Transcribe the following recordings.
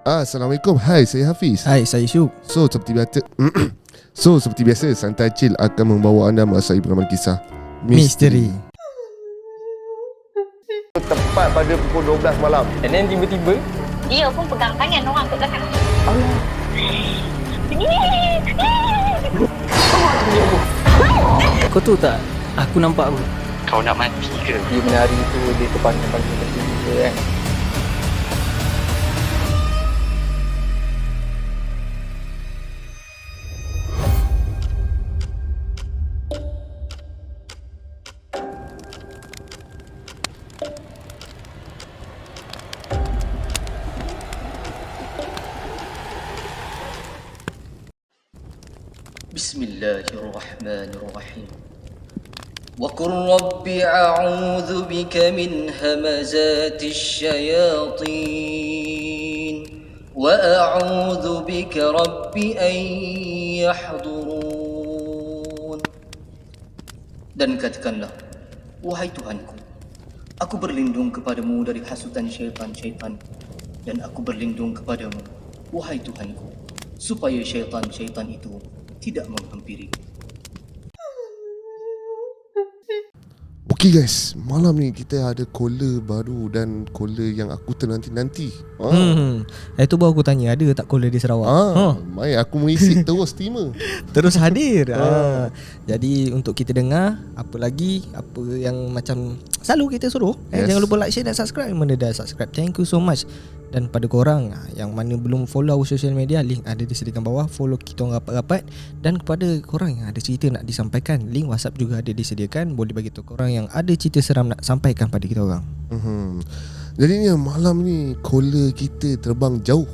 Assalamualaikum. Hai, saya Hafiz. Hai, saya Syuk. Seperti biasa, Santai Chill akan membawa anda merasai pengalaman kisah Misteri. Tepat pada pukul 12 malam. And then tiba-tiba dia pun pegang tangan orang kat belakang. kau tahu tak, aku nampak aku. Kau nak mati ke? Dia menari tu, dia terpanjang-panjang macam tu kan. Bismillahirrahmanirrahim. Wa qur rabbi a'udzu bika min hamazatis syayatin wa a'udzu bika rabbi an yahdurun. Dan katakanlah, wahai Tuhanku, aku berlindung kepadamu dari hasutan syaitan-syaitan, dan aku berlindung kepadamu, wahai Tuhanku, supaya syaitan-syaitan itu tidak menghampiri. Okey guys, malam ni kita ada caller baru dan caller yang aku ternanti-nanti. Itu baru aku tanya, ada tak caller di Sarawak? Mai aku mengisi terus timer. Terus hadir. Jadi untuk kita dengar apa lagi, apa yang macam selalu kita suruh, jangan lupa like, share dan subscribe. Mana dah subscribe, thank you so much. Dan pada korang yang mana belum follow our social media, link ada disediakan bawah. Follow kita orang rapat-rapat. Dan kepada korang yang ada cerita nak disampaikan, link WhatsApp juga ada disediakan. Boleh bagi tu korang yang ada cerita seram nak sampaikan pada kita orang. Jadi ni malam ni caller kita terbang jauh,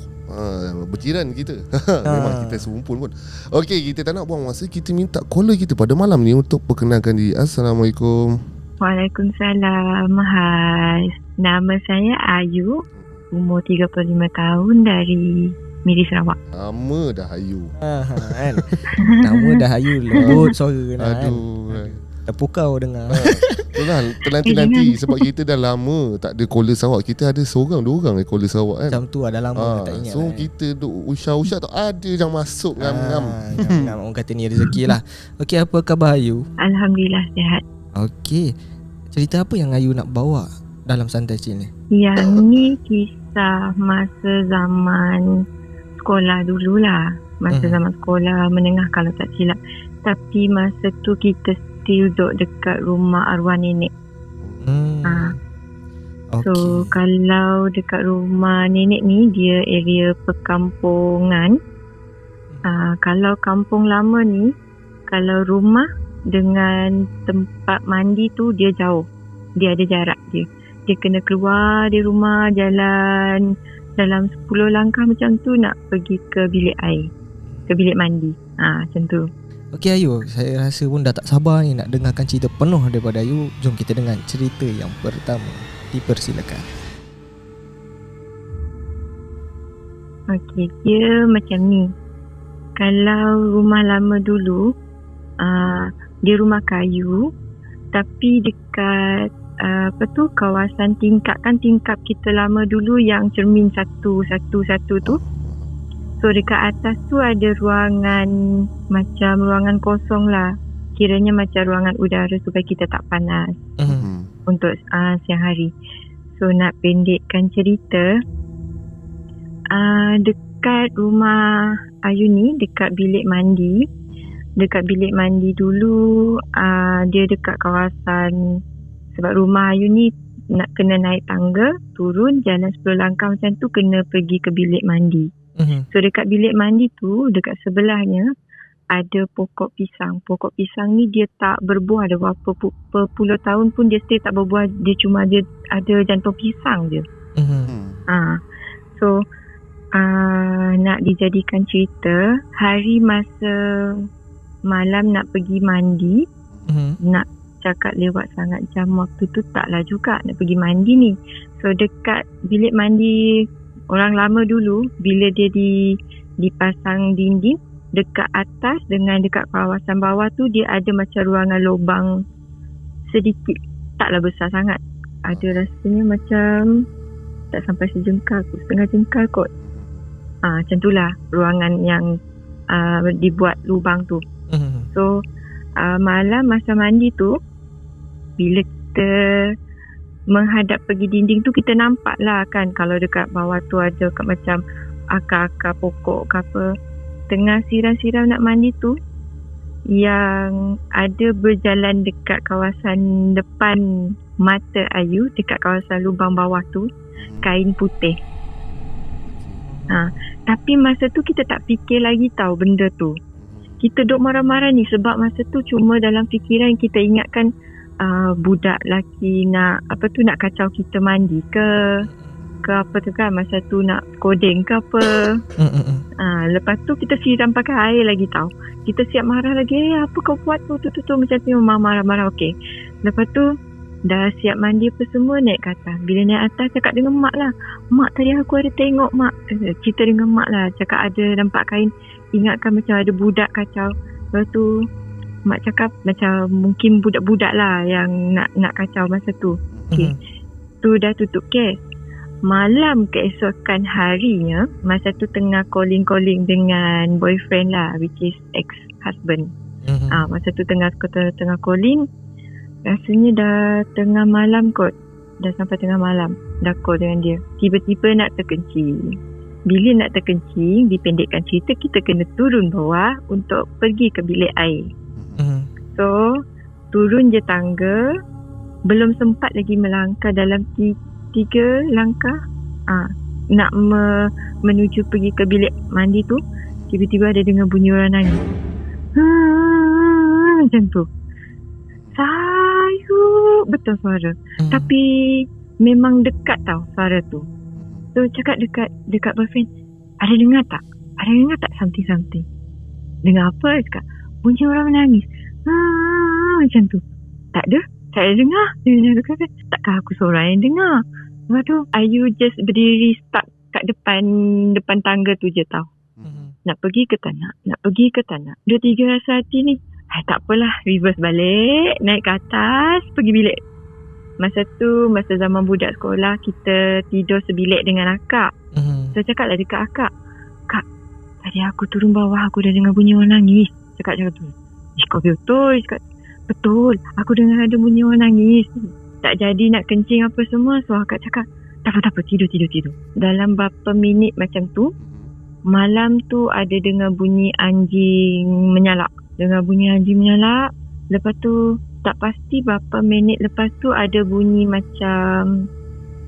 berjiran kita. Memang kita serumpun pun. Okey, kita tak nak buang masa, kita minta caller kita pada malam ni untuk perkenalkan diri. Assalamualaikum. Waalaikumsalam. Hai, nama saya Ayu, umur 35 tahun, dari Miri, Sarawak. Nama dah Ayu. Kan? Nama dah Ayu, lembut suara kan. Aduh. Terpukau dengar. Itulah terlanti-lanti sebab kita dah lama tak ada caller Sarawak. Kita ada seorang dua orang caller Sarawak kan. Macam tu ada lama tak ingat. So kita duk usah-usah tak ada yang masuk ngam-ngam. Orang kata ni rezeki lah. Okey, apa khabar Ayu? Alhamdulillah sihat. Okey, cerita apa yang Ayu nak bawa dalam Santai Chill ni? Yang ni kisah masa zaman sekolah dululah. Masa zaman sekolah menengah kalau tak silap. Tapi masa tu kita still duduk dekat rumah arwah nenek. So kalau dekat rumah nenek ni, dia area perkampungan. Kalau kampung lama ni, kalau rumah dengan tempat mandi tu dia jauh. Dia ada jarak dia. Dia kena keluar di rumah, jalan dalam 10 langkah macam tu nak pergi ke bilik air, ke bilik mandi. Macam tu. Okey Ayu, saya rasa pun dah tak sabar ni nak dengarkan cerita penuh daripada Ayu. Jom kita dengar cerita yang pertama. Dipersilakan. Okey, dia macam ni. Kalau rumah lama dulu, dia rumah kayu, tapi dekat kawasan tingkap kita lama dulu yang cermin satu tu. So dekat atas tu ada ruangan, macam ruangan kosong lah. Kiranya macam ruangan udara supaya kita tak panas untuk siang hari. So nak pendekkan cerita, dekat rumah Ayu ni, dekat bilik mandi. Dekat bilik mandi dulu, dia dekat kawasan, sebab rumah Ayu ni nak kena naik tangga, turun, jalan 10 langkah macam tu, kena pergi ke bilik mandi. So dekat bilik mandi tu, dekat sebelahnya ada pokok pisang. Pokok pisang ni dia tak berbuah dah berapa puluh tahun pun dia stay tak berbuah. Dia cuma ada jantung pisang je. So nak dijadikan cerita, hari masa malam nak pergi mandi, nak cakap lewat sangat jam waktu tu taklah juga nak pergi mandi ni. So dekat bilik mandi orang lama dulu, bila dia dipasang dinding, dekat atas dengan dekat kawasan bawah tu dia ada macam ruangan lubang sedikit, taklah besar sangat. Ada rasanya macam tak sampai sejengkal kot, setengah jengkal kot. Macam itulah ruangan yang dibuat lubang tu. So malam masa mandi tu, bila kita menghadap pergi dinding tu, kita nampak lah kan kalau dekat bawah tu ada macam akar-akar pokok ke apa. Tengah siram-siram nak mandi tu, yang ada berjalan dekat kawasan depan mata Ayu, dekat kawasan lubang bawah tu, kain putih. Tapi masa tu kita tak fikir lagi tahu benda tu. Kita duk marah-marah ni sebab masa tu cuma dalam fikiran kita ingatkan budak lelaki nak nak kacau kita mandi ke apa tu kan, masa tu nak kodeng ke apa. Lepas tu kita siram pakai air lagi tahu. Kita siap marah lagi, apa kau buat tu macam tu, marah-marah. Okey, lepas tu dah siap mandi apa semua, naik ke atas. Bila naik atas cakap dengan mak lah, mak tadi aku ada tengok mak, cerita dengan mak lah, cakap ada nampak kain, ingatkan macam ada budak kacau. Lepas tu mak cakap macam mungkin budak-budak lah yang nak kacau masa tu. Okay, tu dah tutup kes. Malam keesokan harinya, masa tu tengah calling dengan boyfriend lah, which is ex-husband. Masa tu tengah calling, rasanya dah tengah malam kot. Dah sampai tengah malam, dah call dengan dia. Tiba-tiba nak terkencing. Bila nak terkencing, dipendekkan cerita, kita kena turun bawah untuk pergi ke bilik air. So, turun je tangga, belum sempat lagi melangkah dalam 3 langkah nak menuju pergi ke bilik mandi tu, tiba-tiba ada dengar bunyi orang nangis. Macam tu. Sayup betul suara. Tapi memang dekat tau suara tu. So cakap dekat boyfriend, ada dengar tak something? Dengar apa? Cakap bunyi orang menangis. Macam tu. Tak ada dengar. Dia cakap, takkan aku seorang yang dengar. Lepas tu Ayu just berdiri stuck kat depan tangga tu je tau. Nak pergi ke tak nak. 2-3 rasa hati ni, tak apalah, reverse balik, naik ke atas, pergi bilik. Masa zaman budak sekolah, kita tidur sebilik dengan akak. So cakap lah dekat akak, Kak, tadi aku turun bawah, aku dah dengar bunyi orang nangis. Cakap tu, kau betul. Cakap, betul, aku dengar ada bunyi orang nangis. Tak jadi nak kencing apa semua. So akak cakap, tak apa, tidur. Dalam berapa minit macam tu, malam tu ada dengar bunyi anjing menyalak. Lepas tu tak pasti berapa minit lepas tu ada bunyi macam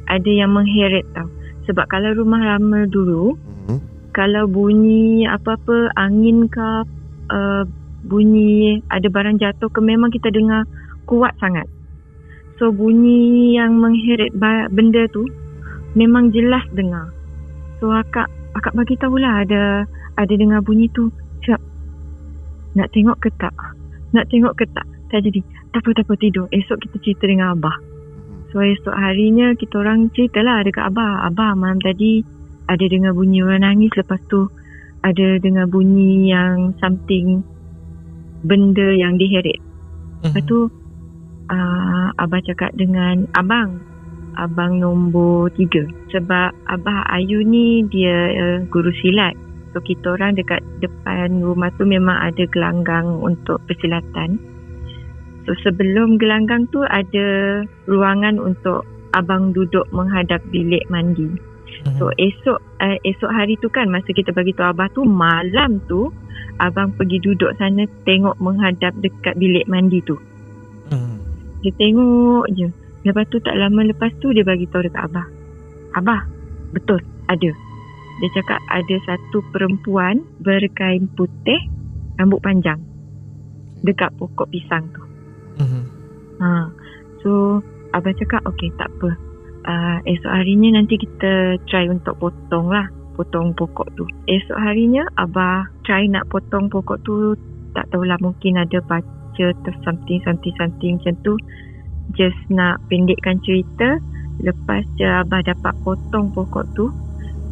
ada yang mengheret tau. Sebab kalau rumah lama dulu, kalau bunyi apa-apa, angin ke bunyi ada barang jatuh ke, memang kita dengar kuat sangat. So bunyi yang mengheret benda tu memang jelas dengar. So akak bagi tahulah ada dengar bunyi tu. Cakap, nak tengok ke tak? Tak jadi. Tak apa, tidur. Esok kita cerita dengan Abah. So esok harinya kita orang ceritalah dekat Abah. Abah, malam tadi ada dengar bunyi orang nangis. Lepas tu ada dengar bunyi yang something, benda yang diheret. Lepas tu Abah cakap dengan Abang nombor 3. Sebab Abah Ayu ni dia guru silat. So kita orang dekat depan rumah tu memang ada gelanggang untuk persilatan. So sebelum gelanggang tu ada ruangan untuk abang duduk menghadap bilik mandi. So esok hari tu kan, masa kita bagi tahu Abah tu, malam tu abang pergi duduk sana tengok menghadap dekat bilik mandi tu. Dia tengok je. Lepas tu tak lama lepas tu dia bagi tahu dekat Abah. Abah, betul ada. Dia cakap ada satu perempuan berkain putih, rambut panjang dekat pokok pisang tu. So Abah cakap okey, tak apa, esok harinya nanti kita try untuk potong pokok tu. Esok harinya Abah try nak potong pokok tu. Tak tahulah, mungkin ada baca something macam tu. Just nak pendekkan cerita, lepas je Abah dapat potong pokok tu,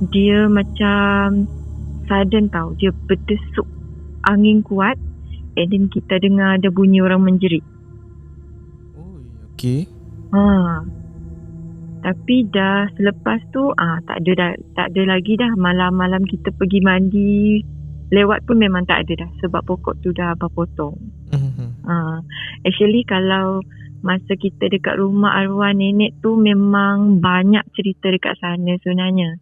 dia macam sudden tau, dia berdesuk angin kuat, and then kita dengar ada bunyi orang menjerit. Okay. Tapi dah selepas tu tak ada lagi dah. Malam-malam kita pergi mandi lewat pun memang tak ada dah sebab pokok tu dah berpotong. Actually kalau masa kita dekat rumah arwah nenek tu memang banyak cerita dekat sana sebenarnya.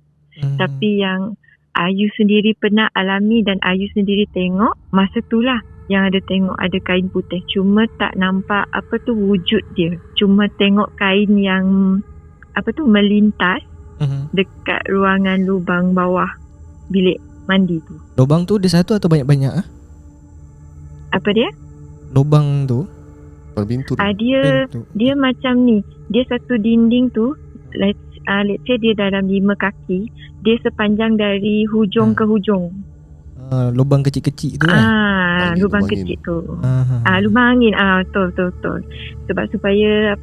Tapi yang Ayu sendiri pernah alami dan Ayu sendiri tengok, masa tu lah yang ada tengok ada kain putih. Cuma tak nampak wujud dia. Cuma tengok kain yang melintas dekat ruangan lubang bawah bilik mandi tu. Lubang tu dia satu atau banyak-banyak? Apa dia? Lubang tu? Pintu tu. Dia macam ni. Dia satu dinding tu, let's say dia dalam 5 kaki. Dia sepanjang dari hujung ke hujung. Lubang kecil-kecil tu kan? Lubang angin. kecil tu. Lubang angin. Betul. Sebab supaya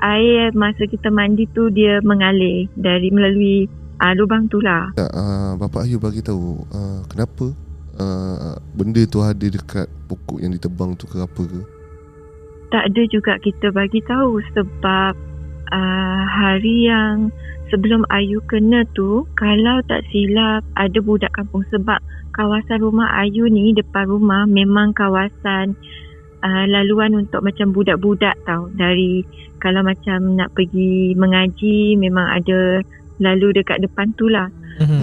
air masa kita mandi tu dia mengalir melalui lubang tu lah. Bapak Ayu bagi tahu kenapa benda tu ada dekat pokok yang ditebang tu ke apa ke? Tak ada juga kita bagi tahu sebab hari yang sebelum Ayu kena tu, kalau tak silap ada budak kampung sebab kawasan rumah Ayu ni depan rumah memang kawasan laluan untuk macam budak-budak tau. Dari kalau macam nak pergi mengaji memang ada lalu dekat depan tu lah.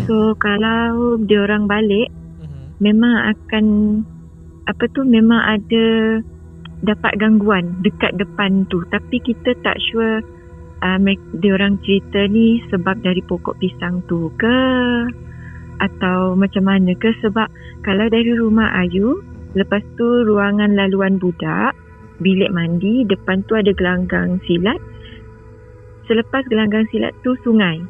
So kalau dia orang balik memang akan memang ada dapat gangguan dekat depan tu. Tapi kita tak sure dia orang cerita ni sebab dari pokok pisang tu ke atau macam mana ke. Sebab kalau dari rumah Ayu, lepas tu ruangan laluan budak, bilik mandi, depan tu ada gelanggang silat. Selepas gelanggang silat tu sungai.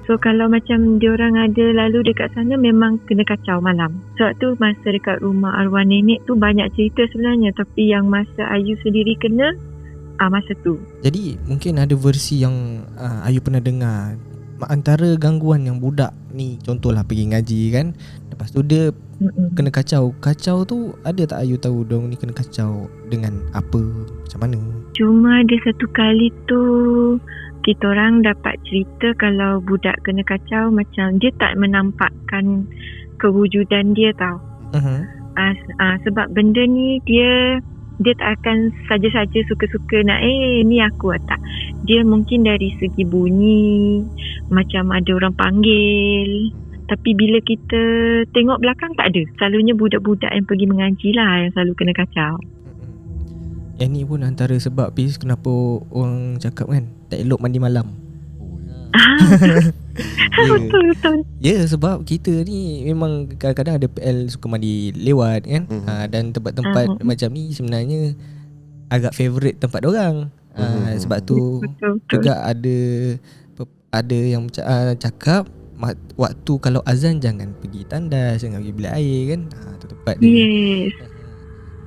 So kalau macam diorang ada lalu dekat sana memang kena kacau malam. Sebab tu masa dekat rumah arwah nenek tu banyak cerita sebenarnya. Tapi yang masa Ayu sendiri kena masa tu. Jadi mungkin ada versi yang Ayu pernah dengar. Antara gangguan yang budak ni, contohlah pergi ngaji kan, lepas tu dia kena kacau. Kacau tu ada tak Ayu tahu dong ni kena kacau dengan apa, macam mana? Cuma ada satu kali tu kita orang dapat cerita kalau budak kena kacau macam dia tak menampakkan kewujudan dia tau. Sebab benda ni dia tak akan saja-saja suka-suka nak ni aku tak. Dia mungkin dari segi bunyi macam ada orang panggil. Tapi bila kita tengok belakang tak ada. Selalunya budak-budak yang pergi mengaji lah yang selalu kena kacau. Yang ni pun antara sebab kenapa orang cakap kan tak elok mandi malam. Betul. Ya, sebab kita ni memang kadang-kadang ada PL suka mandi lewat kan. Dan tempat-tempat macam ni sebenarnya agak favourite tempat orang. Sebab tu betul. juga ada yang cakap waktu kalau azan jangan pergi tandas, jangan pergi bilik air kan. Tu tempat dia. Yes.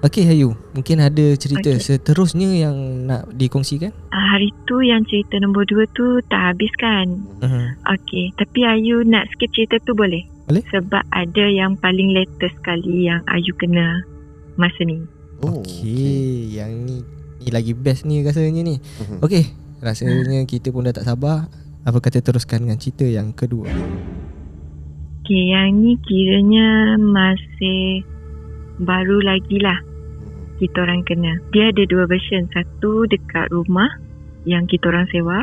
Okey Ayu, mungkin ada cerita seterusnya yang nak dikongsikan? Hari tu yang cerita nombor 2 tu tak habis kan. Okey, tapi Ayu nak skip cerita tu boleh? Boleh. Sebab ada yang paling latest sekali yang Ayu kena masa ni. Okey, yang ni lagi best ni rasanya ni. Okey, rasanya kita pun dah tak sabar. Apa kata teruskan dengan cerita yang kedua? Okey, yang ni kiranya masih baru lagi lah kita orang kena. Dia ada 2 version. Satu dekat rumah yang kita orang sewa.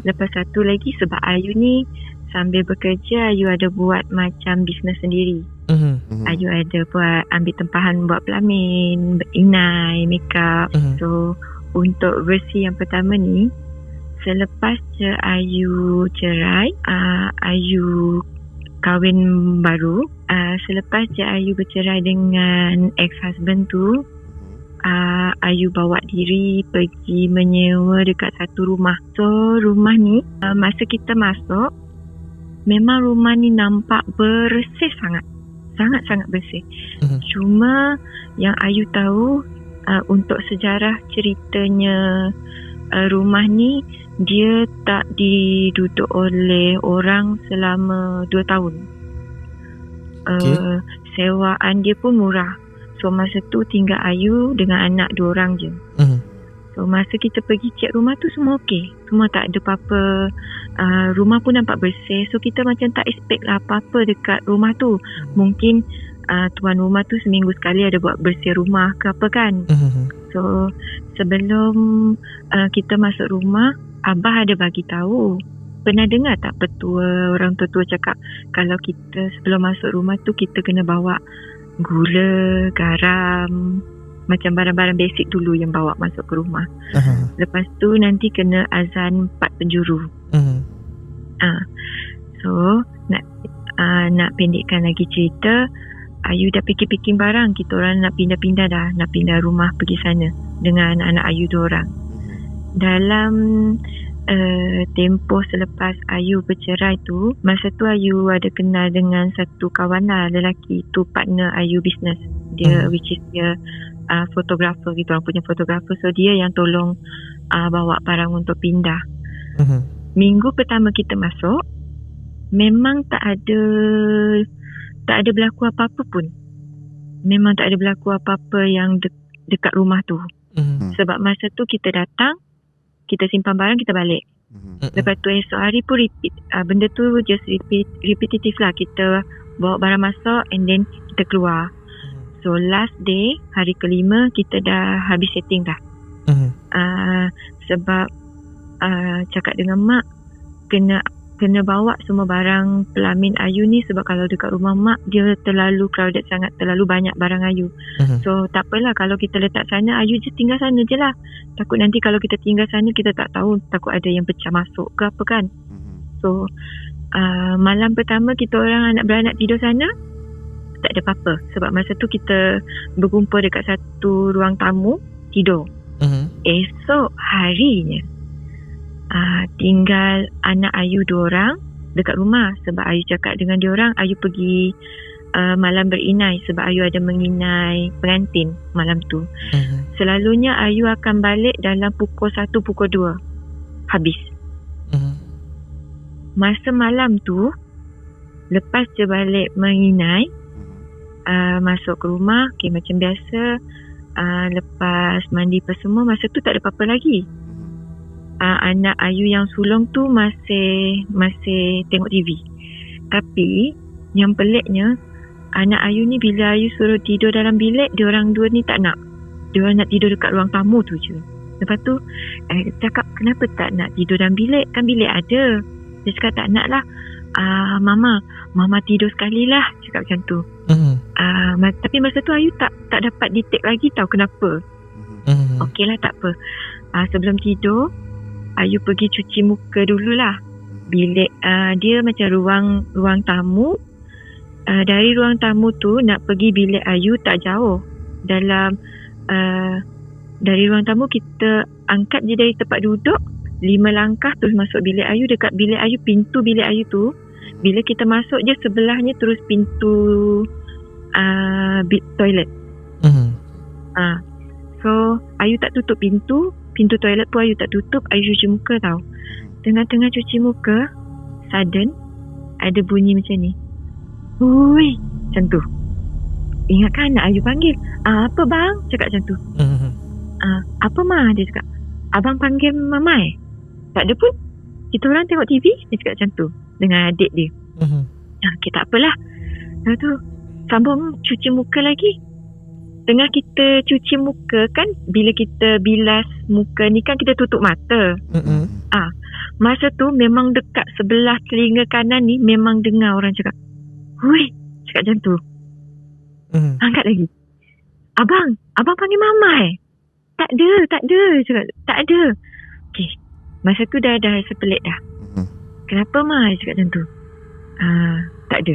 Lepas satu lagi sebab Ayu ni sambil bekerja, Ayu ada buat macam bisnes sendiri. Ayu ada buat ambil tempahan buat pelamin, inai, makeup. So untuk versi yang pertama ni, selepas Ayu cerai, Ayu kahwin baru. Selepas Ayu bercerai dengan ex-husband tu, Ayu bawa diri pergi menyewa dekat satu rumah. So rumah ni masa kita masuk, memang rumah ni nampak bersih sangat. Sangat-sangat bersih. Cuma yang Ayu tahu, untuk sejarah ceritanya rumah ni, dia tak diduduk oleh orang selama 2 tahun. Sewaan dia pun murah. So masa tu tinggal Ayu dengan anak 2 orang je. So So masa kita pergi cek rumah tu semua okey. Semua tak ada apa-apa. Rumah pun nampak bersih. So kita macam tak expect lah apa-apa dekat rumah tu. Mungkin tuan rumah tu seminggu sekali ada buat bersih rumah ke apa kan. So sebelum kita masuk rumah, abah ada bagi tahu. Pernah dengar tak orang tua-tua cakap kalau kita sebelum masuk rumah tu kita kena bawa gula, garam, macam barang-barang basic dulu yang bawa masuk ke rumah. Lepas tu nanti kena azan 4 penjuru. So nak pendekkan lagi cerita, Ayu dah fikir-fikir barang, kita orang nak pindah-pindah dah, nak pindah rumah pergi sana dengan anak-anak Ayu 2 orang. Dalam tempoh selepas Ayu bercerai tu, masa tu Ayu ada kenal dengan satu kawan lah, lelaki tu partner Ayu business. Dia which is dia fotografer gitu, orang punya fotografer. So dia yang tolong bawa barang untuk pindah. Minggu pertama kita masuk, memang tak ada berlaku apa-apa pun. Memang tak ada berlaku apa-apa yang dekat rumah tu. Sebab masa tu kita datang, kita simpan barang, kita balik. Lepas tu esok hari pun repeat. Benda tu just repetitive lah. Kita bawa barang masuk and then kita keluar. So last day, hari kelima, kita dah habis setting dah. Sebab cakap dengan mak, kena bawa semua barang pelamin Ayu ni, sebab kalau dekat rumah mak dia terlalu crowded sangat, terlalu banyak barang Ayu. So tak apalah kalau kita letak sana, Ayu je tinggal sana je lah. Takut nanti kalau kita tinggal sana kita tak tahu, takut ada yang pecah masuk ke apa kan. So malam pertama kita orang anak beranak tidur sana, tak ada apa-apa. Sebab masa tu kita berkumpul dekat satu ruang tamu, tidur. Esok harinya tinggal anak Ayu 2 orang dekat rumah. Sebab Ayu cakap dengan dia orang, Ayu pergi malam berinai, sebab Ayu ada menginai pengantin malam tu. Selalunya Ayu akan balik dalam pukul 1, pukul 2 habis. Masa malam tu, lepas je balik menginai, masuk ke rumah, okay, macam biasa, lepas mandi apa semua, masa tu tak ada apa-apa lagi. Anak Ayu yang sulung tu masih tengok TV. Tapi yang peliknya, anak Ayu ni bila Ayu suruh tidur dalam bilik, dia orang 2 ni tak nak. Dia orang nak tidur dekat ruang tamu tu je. Lepas tu cakap, kenapa tak nak tidur dalam bilik? Kan bilik ada. Dia cakap tak nak lah. Mama tidur sekali lah, cakap macam tu. Tapi masa tu Ayu tak dapat detect lagi tahu kenapa. Okey lah, tak apa. Sebelum tidur, Ayu pergi cuci muka dululah. Bilik dia macam ruang tamu. Dari ruang tamu tu nak pergi bilik Ayu tak jauh. Dari ruang tamu kita angkat je dari tempat duduk, 5 langkah terus masuk bilik Ayu. Dekat bilik Ayu, pintu bilik Ayu tu, bila kita masuk je sebelahnya terus pintu toilet. So Ayu tak tutup pintu toilet pun Ayu tak tutup. Ayu cuci muka tau. Tengah-tengah cuci muka, sudden ada bunyi macam ni. Hui, macam tu. Ingatkan anak Ayu panggil. Apa bang? Cakap macam tu. Apa ma? Dia cakap, abang panggil mama Tak ada pun. Kita orang tengok TV. Dia cakap macam tu dengan adik dia. Okay, tak apalah. Lepas tu sambung cuci muka lagi. Tengah kita cuci muka kan, bila kita bilas muka ni kan kita tutup mata. Masa tu memang dekat sebelah telinga kanan ni memang dengar orang cakap, hui, cakap macam tu. Angkat lagi. Abang panggil mama Tak ada. Cakap, tak ada. Okay. Masa tu dah rasa pelik dah. Kenapa ma? Cakap macam tu. Tak ada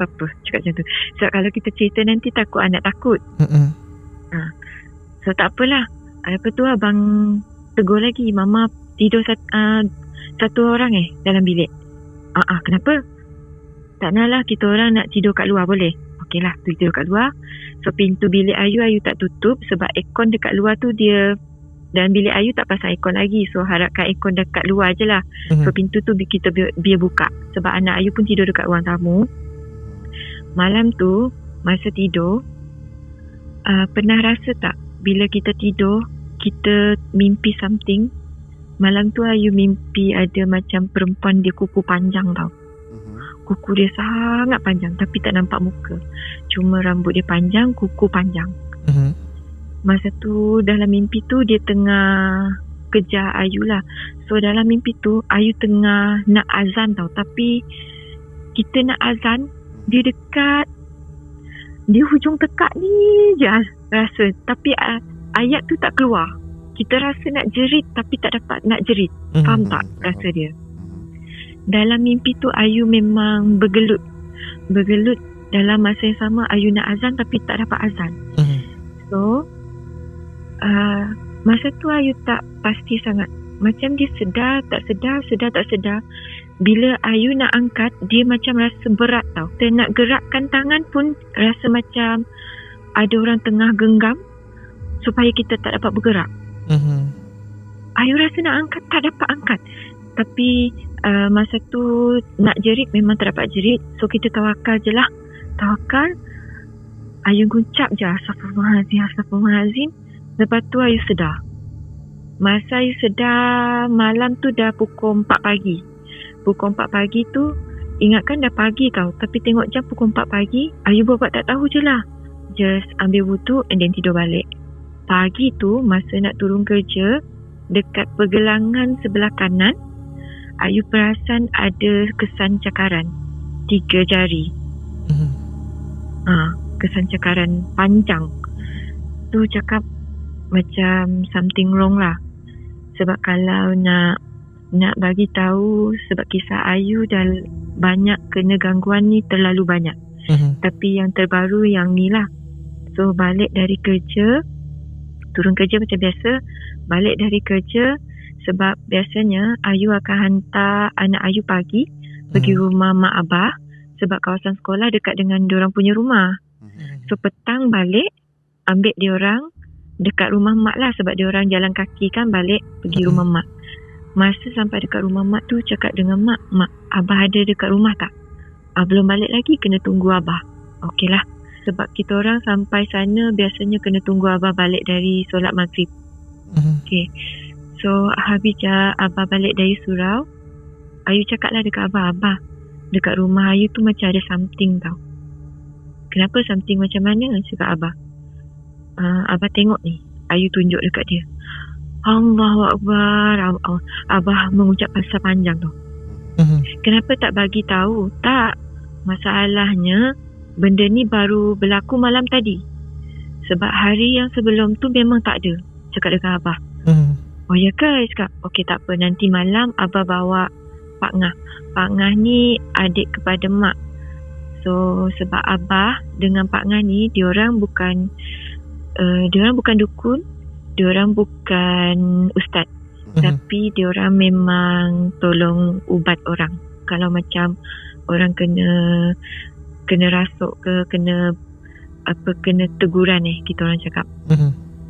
apa-apa. Cakap macam tu. Sebab kalau kita cerita nanti takut anak takut. So tak apalah. Lepas tu abang tegur lagi, mama tidur satu orang dalam bilik. Kenapa? Tak nak lah, kita orang nak tidur kat luar, boleh? Okey lah, tidur kat luar. So pintu bilik Ayu tak tutup sebab aircon dekat luar tu dia, dan bilik Ayu tak pasang aircon lagi. So harapkan aircon dekat luar je lah. So pintu tu kita biar buka. Sebab anak Ayu pun tidur dekat ruang tamu. Malam tu masa tidur, pernah rasa tak bila kita tidur, kita mimpi something. Malam tu Ayu mimpi ada macam perempuan dia kuku panjang tau. Kuku dia sangat panjang tapi tak nampak muka. Cuma rambut dia panjang, kuku panjang. Masa tu dalam mimpi tu dia tengah kejar Ayu lah. So dalam mimpi tu Ayu tengah nak azan tau. Tapi kita nak azan, dia dekat, dia hujung tekak ni je rasa. Tapi ayat tu tak keluar. Kita rasa nak jerit tapi tak dapat nak jerit. Faham tak rasa dia? Dalam mimpi tu Ayu memang bergelut. Bergelut dalam masa yang sama Ayu nak azan tapi tak dapat azan. So masa tu Ayu tak pasti sangat. Macam dia sedar tak sedar, sedar tak sedar. Bila Ayu nak angkat, dia macam rasa berat tau. Dia nak gerakkan tangan pun rasa macam ada orang tengah genggam supaya kita tak dapat bergerak. Ayu rasa nak angkat, tak dapat angkat. Tapi masa tu nak jerit memang tak dapat jerit. So kita tawakal je lah. Tawakal. Ayu guncap je, Astaghfirullahaladzim, Astaghfirullahaladzim. Lepas tu Ayu sedar. Masa Ayu sedar, malam tu dah pukul 4 pagi. Pukul 4 pagi tu, ingatkan dah pagi tau. Tapi tengok jam pukul 4 pagi, Ayu buat tak tahu je lah. Just ambil wudu and then tidur balik. Pagi tu masa nak turun kerja, dekat pergelangan sebelah kanan Ayu perasan ada kesan cakaran 3 jari. Kesan cakaran panjang. Tu cakap macam something wrong lah. Sebab kalau nak bagi tahu, sebab kisah Ayu dah banyak kena gangguan ni, terlalu banyak. Tapi yang terbaru yang ni lah. So balik dari kerja, turun kerja macam biasa, balik dari kerja, sebab biasanya Ayu akan hantar anak Ayu pagi pergi rumah mak abah, sebab kawasan sekolah dekat dengan diorang punya rumah. So petang balik, ambil diorang dekat rumah mak lah, sebab diorang jalan kaki kan balik pergi rumah mak. Masa sampai dekat rumah mak tu, cakap dengan mak, abah ada dekat rumah tak? Belum balik lagi, kena tunggu abah. Okey lah. Sebab kita orang sampai sana biasanya kena tunggu abah balik dari solat maghrib. Okay. So habis abah balik dari surau, Ayu cakap lah dekat abah, dekat rumah Ayu tu macam ada something tau. Kenapa something macam mana? Cakap abah. Abah tengok ni. Ayu tunjuk dekat dia. Allahu Akbar. Abah mengucap pasal panjang tu. Kenapa tak bagi tahu? Tak. Masalahnya benda ni baru berlaku malam tadi. Sebab hari yang sebelum tu memang tak ada. Cakap dengan abah. Oh ya ke? Cakap, okey tak apa, nanti malam abah bawa Pak Ngah. Pak Ngah ni adik kepada mak. So sebab abah dengan Pak Ngah ni, diorang bukan dukun, diorang bukan ustaz. Tapi diorang memang tolong ubat orang. Kalau macam orang kena rasuk ke, kena teguran kita orang cakap.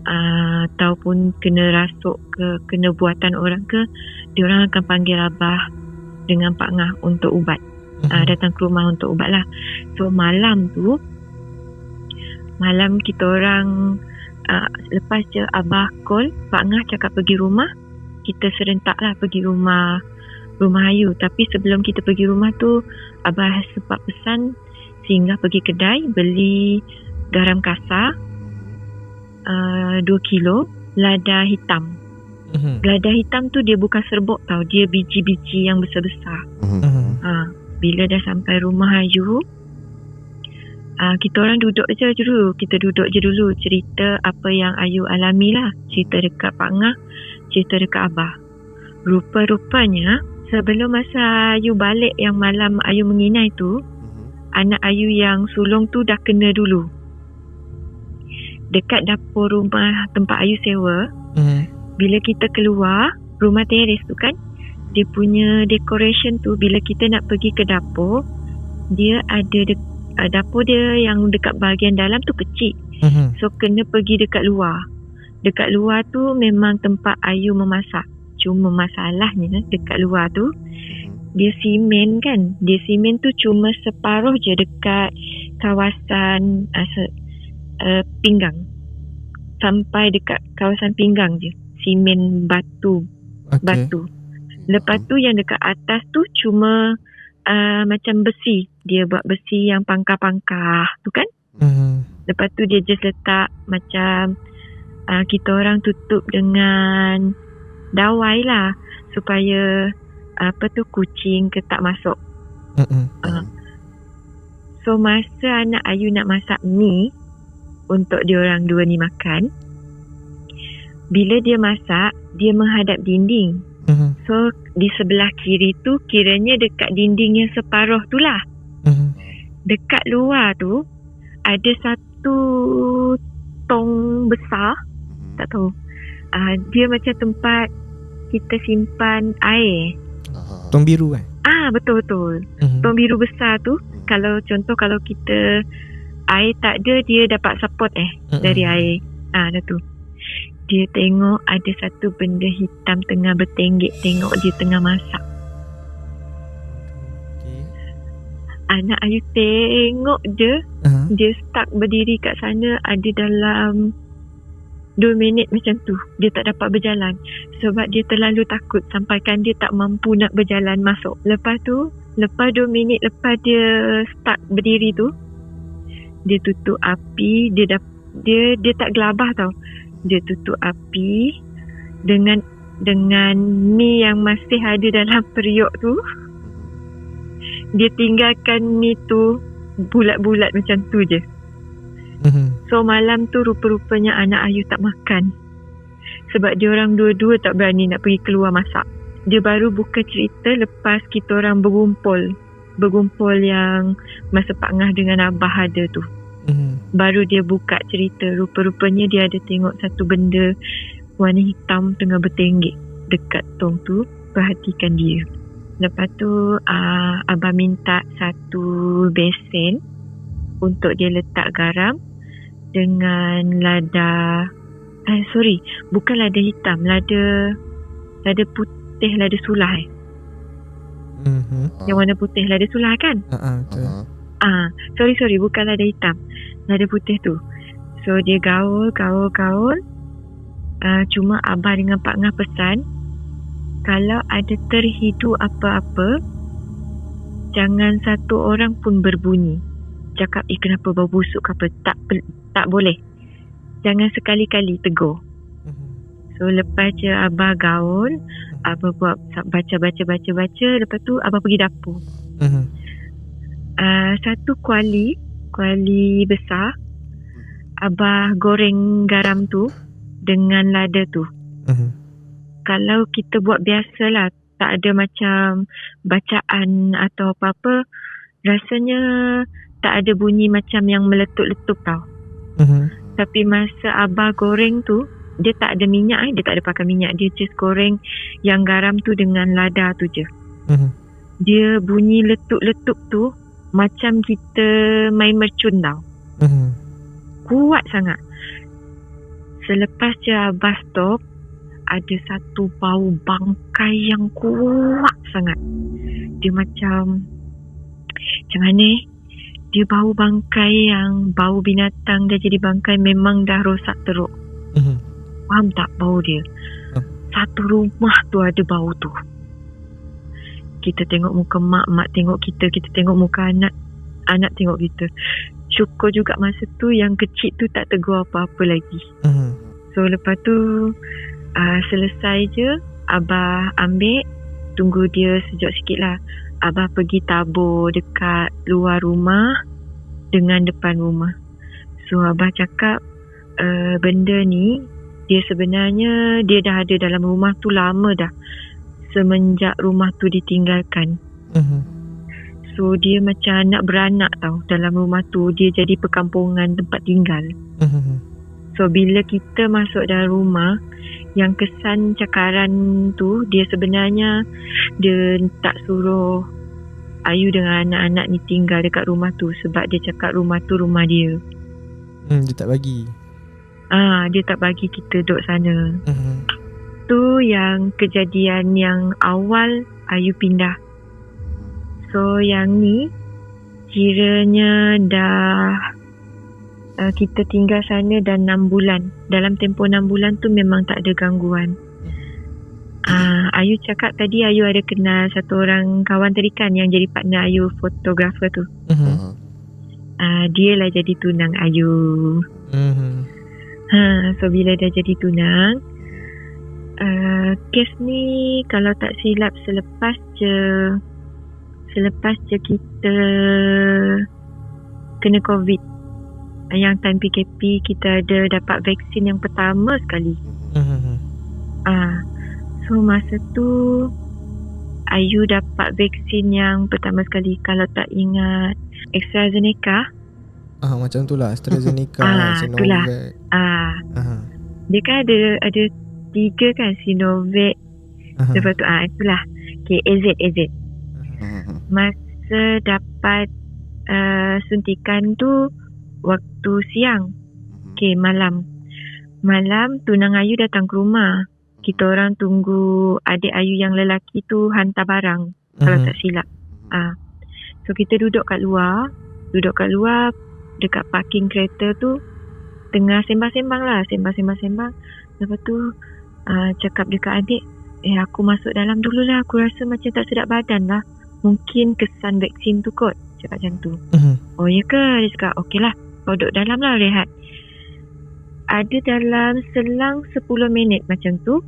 Ataupun kena rasuk ke, kena buatan orang ke, diorang akan panggil abah dengan Pak Ngah untuk ubat. Datang ke rumah untuk ubat lah. So malam kita orang lepas je abah call, Pak Ngah cakap pergi rumah, kita serentak lah pergi rumah Ayu. Tapi sebelum kita pergi rumah tu, abah sempat pesan singgah pergi kedai, beli garam kasar 2 kilo, lada hitam. Lada hitam tu dia bukan serbuk tau, dia biji-biji yang besar-besar. Bila dah sampai rumah Ayu, kita orang duduk je dulu. Kita duduk je dulu, cerita apa yang Ayu alami lah. Cerita dekat Pak Ngah, cerita dekat abah. Rupa-rupanya sebelum masa Ayu balik yang malam Ayu menginai tu, anak Ayu yang sulung tu dah kena dulu. Dekat dapur rumah tempat Ayu sewa, bila kita keluar rumah teres tu kan, dia punya decoration tu, bila kita nak pergi ke dapur, dia ada dapur dia yang dekat bahagian dalam tu kecil. So kena pergi dekat luar. Dekat luar tu memang tempat Ayu memasak. Cuma masalahnya dekat luar tu dia simen kan. Dia simen tu cuma separuh je dekat kawasan pinggang. sampai dekat kawasan pinggang je. Simen batu. Lepas tu yang dekat atas tu cuma macam besi. Dia buat besi yang pangkah-pangkah tu kan. Lepas tu dia just letak macam kita orang tutup dengan dawai lah supaya kucing ke tak masuk. So masa anak Ayu nak masak mi untuk dia orang dua ni makan, bila dia masak, dia menghadap dinding. So di sebelah kiri tu kiranya dekat dinding yang separuh tu lah. Dekat luar tu ada satu tong besar, tak tahu. Dia macam tempat kita simpan air. Tong biru kan? Betul-betul. Tong biru besar tu, kalau kita air tak ada, dia dapat support dari air. Dah tu. Dia tengok ada satu benda hitam tengah bertenggek, tengok dia tengah masak. Anak Ayu tengok je, dia stuck berdiri kat sana ada dalam 2 minit macam tu. Dia tak dapat berjalan sebab dia terlalu takut sampaikan dia tak mampu nak berjalan masuk. Lepas tu, lepas 2 minit lepas dia stuck berdiri tu, dia tutup api. Dia tak gelabah tau. Dia tutup api dengan mi yang masih ada dalam periuk tu. Dia tinggalkan mi tu bulat-bulat macam tu je. So malam tu rupa-rupanya anak Ayu tak makan sebab dia orang dua-dua tak berani nak pergi keluar masak. Dia baru buka cerita lepas kita orang bergumpul yang masa Pak Ngah dengan Abah ada tu. Baru dia buka cerita, rupa-rupanya dia ada tengok satu benda warna hitam tengah bertenggek dekat tong tu. Perhatikan dia. Lepas tu Abah minta satu besen untuk dia letak garam dengan lada, bukan lada hitam, lada putih, lada sulah yang warna putih, lada sulah kan? Sorry, bukan lada hitam, lada putih tu. So dia gaul. Cuma Abah dengan Pak Ngah pesan, kalau ada terhidu apa-apa, jangan satu orang pun berbunyi. Cakap, kenapa bau busuk ke apa? Tak boleh. Jangan sekali-kali tegur. So lepas je Abah gaul, Abah buat baca. Lepas tu Abah pergi dapur. Satu kuali besar, Abah goreng garam tu dengan lada tu. Kalau kita buat biasalah, tak ada macam bacaan atau apa-apa, rasanya tak ada bunyi macam yang meletup-letup tau. Tapi masa Abah goreng tu, dia tak ada minyak, dia tak ada pakai minyak, dia just goreng yang garam tu dengan lada tu je. Dia bunyi letup-letup tu macam kita main mercun tau. Kuat sangat. Selepas je Abah stop, ada satu bau bangkai yang kuat sangat. Dia macam mana dia bau bangkai yang bau binatang dah jadi bangkai, memang dah rosak teruk. Faham tak bau dia? Satu rumah tu ada bau tu. Kita tengok muka mak tengok kita tengok muka anak tengok kita. Syukur juga masa tu yang kecil tu tak tegur apa-apa lagi. So lepas tu selesai je, Abah ambil, tunggu dia sejak sikit lah. Abah pergi tabur dekat luar rumah dengan depan rumah. So Abah cakap benda ni dia sebenarnya dia dah ada dalam rumah tu lama dah, semenjak rumah tu ditinggalkan. So dia macam anak beranak tau dalam rumah tu. Dia jadi perkampungan tempat tinggal. So bila kita masuk dalam rumah, yang kesan cakaran tu, dia sebenarnya dia tak suruh Ayu dengan anak-anak ni tinggal dekat rumah tu sebab dia cakap rumah tu rumah dia. Dia tak bagi. Dia tak bagi kita duduk sana. Tu yang kejadian yang awal Ayu pindah. So yang ni kiranya dah kita tinggal sana dan 6 bulan. Dalam tempoh 6 bulan tu memang tak ada gangguan. Ayu cakap tadi Ayu ada kenal satu orang kawan tadi kan yang jadi partner Ayu, fotografer tu. Dia lah jadi tunang Ayu. So bila dah jadi tunang, kes ni kalau tak silap selepas je kita kena COVID, yang time PKP kita ada dapat vaksin yang pertama sekali. So masa tu Ayu dapat vaksin yang pertama sekali, kalau tak ingat AstraZeneca. Macam tu lah, AstraZeneca, itulah. Sinovac. Dia kan ada 3 kan, Sinovac. Lepas tu itulah. Okay, AZ. Masa dapat suntikan tu waktu siang. Okay, malam tunang Ayu datang ke rumah. Kita orang tunggu adik Ayu yang lelaki tu hantar barang, kalau tak silap. So kita duduk kat luar dekat parking kereta tu, tengah sembang-sembang. Lepas tu cakap dekat adik, aku masuk dalam dulu lah, aku rasa macam tak sedap badan lah, mungkin kesan vaksin tu kot, cakap macam tu. Oh ya ke? Dia cakap okey lah, kau duduk dalam lah, rehat. Ada dalam selang 10 minit macam tu,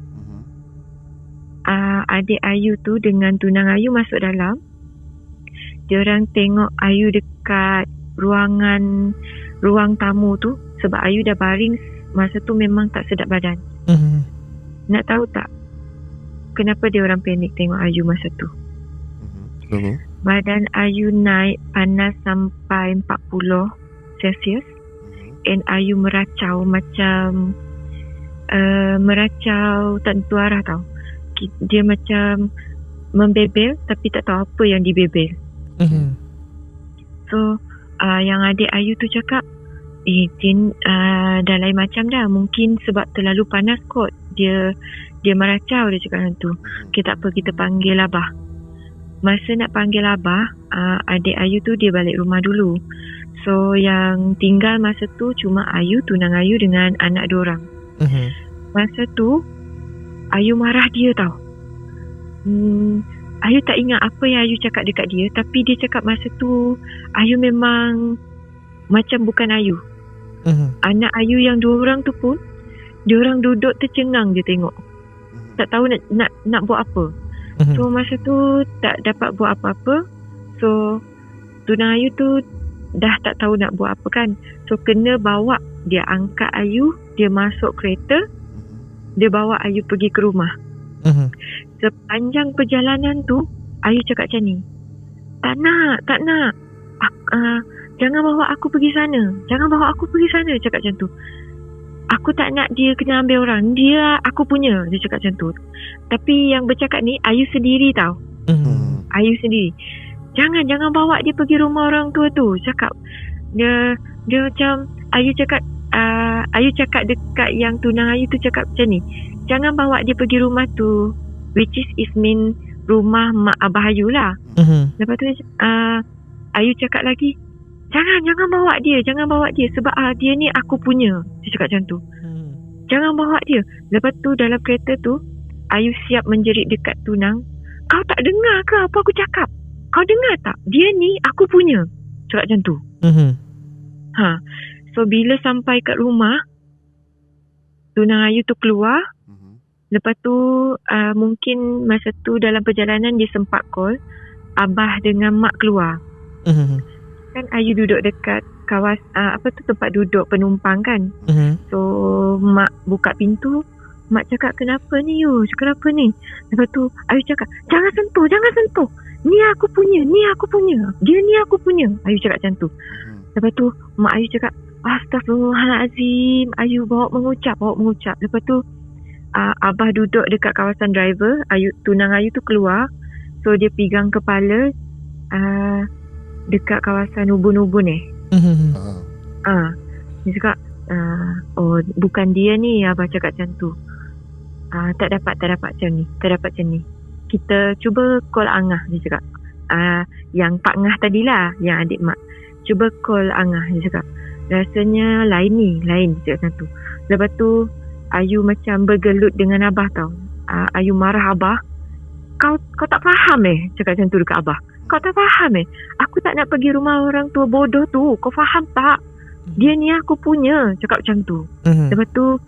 adik Ayu tu dengan tunang Ayu masuk dalam. Diorang tengok Ayu dekat ruang tamu tu, sebab Ayu dah baring masa tu memang tak sedap badan. Nak tahu tak kenapa dia orang panik tengok Ayu masa tu? Badan Ayu naik panas sampai 40 Celsius, and Ayu meracau macam meracau tak tentu arah tau. Dia macam membebel tapi tak tahu apa yang dibebel. So yang adik Ayu tu cakap, Jin dah lain macam dah, mungkin sebab terlalu panas kot dia meracau, dia cakap macam tu. Okay, tak apa, kita panggil abah. Masa nak panggil abah, adik Ayu tu dia balik rumah dulu. So yang tinggal masa tu cuma Ayu, tunang Ayu dengan anak diorang. Masa tu Ayu marah dia tau. Ayu tak ingat apa yang Ayu cakap dekat dia, tapi dia cakap masa tu Ayu memang macam bukan Ayu. Anak Ayu yang 2 orang tu pun, diorang duduk tercengang je tengok, tak tahu nak buat apa. So masa tu tak dapat buat apa-apa. So tunang Ayu tu dah tak tahu nak buat apa kan. So kena bawa, dia angkat Ayu, dia masuk kereta, dia bawa Ayu pergi ke rumah. Sepanjang perjalanan tu Ayu cakap macam ni, tak nak jangan bawa aku pergi sana, cakap macam tu. Aku tak nak dia kena ambil orang, dia aku punya, dia cakap macam tu. Tapi yang bercakap ni Ayu sendiri tau. Ayu sendiri. Jangan bawa dia pergi rumah orang tua tu, cakap. Dia macam Ayu cakap dekat yang tunang Ayu tu, cakap macam ni, jangan bawa dia pergi rumah tu, which is mean rumah mak abah Ayu lah. Lepas tu Ayu cakap lagi, jangan bawa dia sebab dia ni aku punya, dia cakap macam tu. Jangan bawa dia. Lepas tu dalam kereta tu Ayu siap menjerit dekat tunang, kau tak dengar ke apa aku cakap? Kau dengar tak? Dia ni aku punya, cakap macam tu. So bila sampai kat rumah, tunang Ayu tu keluar. Lepas tu mungkin masa tu dalam perjalanan dia sempat call abah dengan mak keluar. Kan Ayu duduk dekat tempat duduk penumpang kan. So mak buka pintu, mak cakap, kenapa ni Yu? Kenapa ni? Lepas tu Ayu cakap, jangan sentuh. Ni aku punya. Dia ni aku punya. Ayu cakap macam tu. Lepas tu mak Ayu cakap, Astaghfirullahalazim. Ayu bawa mengucap. Lepas tu abah duduk dekat kawasan driver. Tunang Ayu tu keluar. So dia pegang kepala dekat kawasan ubun-ubun dia cakap, oh bukan dia ni, abah cakap macam tu. Tak dapat macam ni. Kita cuba call Angah, dia cakap. Yang Pak Ngah tadilah, yang adik mak. Cuba call Angah, dia cakap. Rasanya lain cakap macam tu. Lepas tu Ayu macam bergelut dengan Abah tau. Ayu marah Abah. Kau tak faham cakap macam tu dekat Abah. Kau tak faham aku tak nak pergi rumah orang tua bodoh tu. Kau faham tak? Dia ni aku punya, cakap macam tu. Lepas tu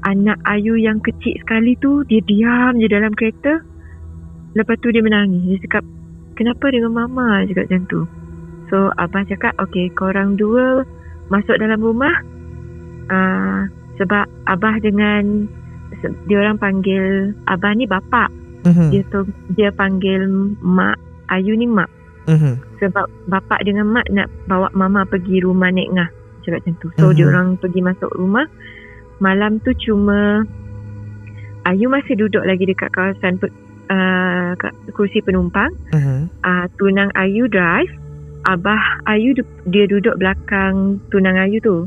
anak Ayu yang kecil sekali tu, dia diam je dalam kereta. Lepas tu dia menangis. Dia cakap, kenapa dengan mama? Cakap macam tu. So Abah cakap, okay, korang dua masuk dalam rumah. Sebab Abah dengan dia orang panggil Abah ni bapak. Dia panggil mak Ayu ni mak. Sebab bapak dengan mak nak bawa mama pergi rumah Nek Ngah, cakap macam tu. So dia orang pergi masuk rumah. Malam tu cuma Ayu masih duduk lagi dekat kawasan kursi penumpang. Tunang Ayu drive. Abah Ayu dia duduk belakang tunang Ayu tu.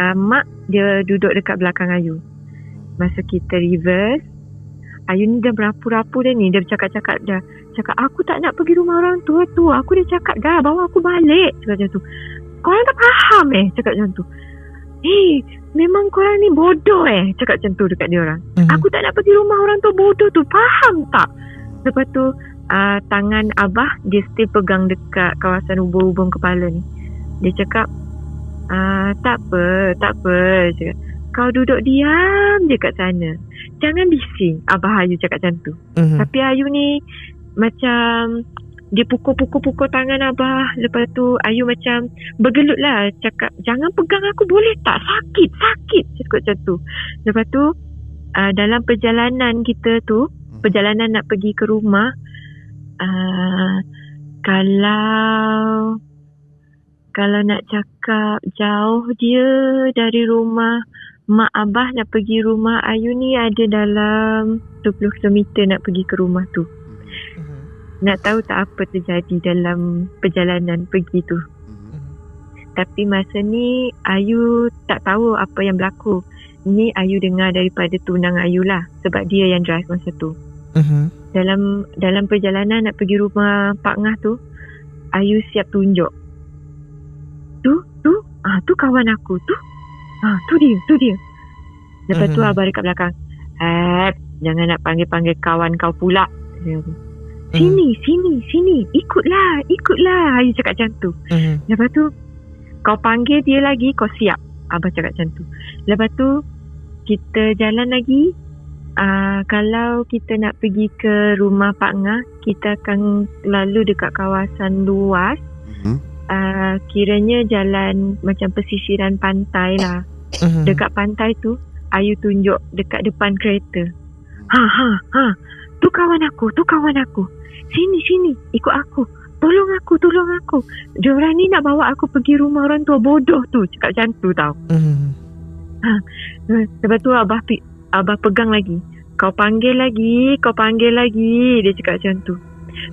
Mak dia duduk dekat belakang Ayu. Masa kita reverse, Ayu ni dah berapu-rapu dah ni. Dia bercakap-cakap dah. Cakap, aku tak nak pergi rumah orang tua tu. Aku dah cakap dah, bawa aku balik. Cakap macam tu. Korang tak faham cakap macam tu. Memang korang ni bodoh cakap macam tu dekat dia orang. Aku tak nak pergi rumah orang tua bodoh tu. Faham tak? Lepas tu tangan Abah dia still pegang dekat kawasan hubung-hubung kepala ni. Dia cakap, tak apa cakap. Kau duduk diam je kat sana. Jangan bising. Abah Ayu cakap macam tu. Tapi Ayu ni macam dia pukul tangan Abah. Lepas tu Ayu macam bergelut lah. Cakap, jangan pegang aku boleh tak? Sakit. Cakap macam tu. Lepas tu dalam perjalanan kita tu, perjalanan nak pergi ke rumah, kalau nak cakap jauh dia dari rumah mak Abah nak pergi rumah Ayu ni ada dalam 20 km nak pergi ke rumah tu. Nak tahu tak apa terjadi dalam perjalanan pergi tu. Tapi masa ni Ayu tak tahu apa yang berlaku. Ni Ayu dengar daripada tunang Ayu lah, sebab dia yang drive masa tu. Dalam perjalanan nak pergi rumah Pak Ngah tu, Ayu siap tunjuk. Tu kawan aku tu. Tu dia. Lepas tu Abah dekat belakang. Jangan nak panggil kawan kau pula. Sini. Ikutlah. Ayu cakap macam tu. Lepas tu kau panggil dia lagi, kau siap. Abah cakap macam tu. Lepas tu kita jalan lagi. Kalau kita nak pergi ke rumah Pak Ngah, kita akan lalu dekat kawasan luas. Kiranya jalan macam pesisiran pantai lah. Dekat pantai tu Ayu tunjuk dekat depan kereta. Tu kawan aku. Sini ikut aku. Tolong aku. Diorang ni nak bawa aku pergi rumah orang tua bodoh tu. Cakap macam tu tau. Lepas tu Abah pegang lagi. Kau panggil lagi. Dia cakap macam tu.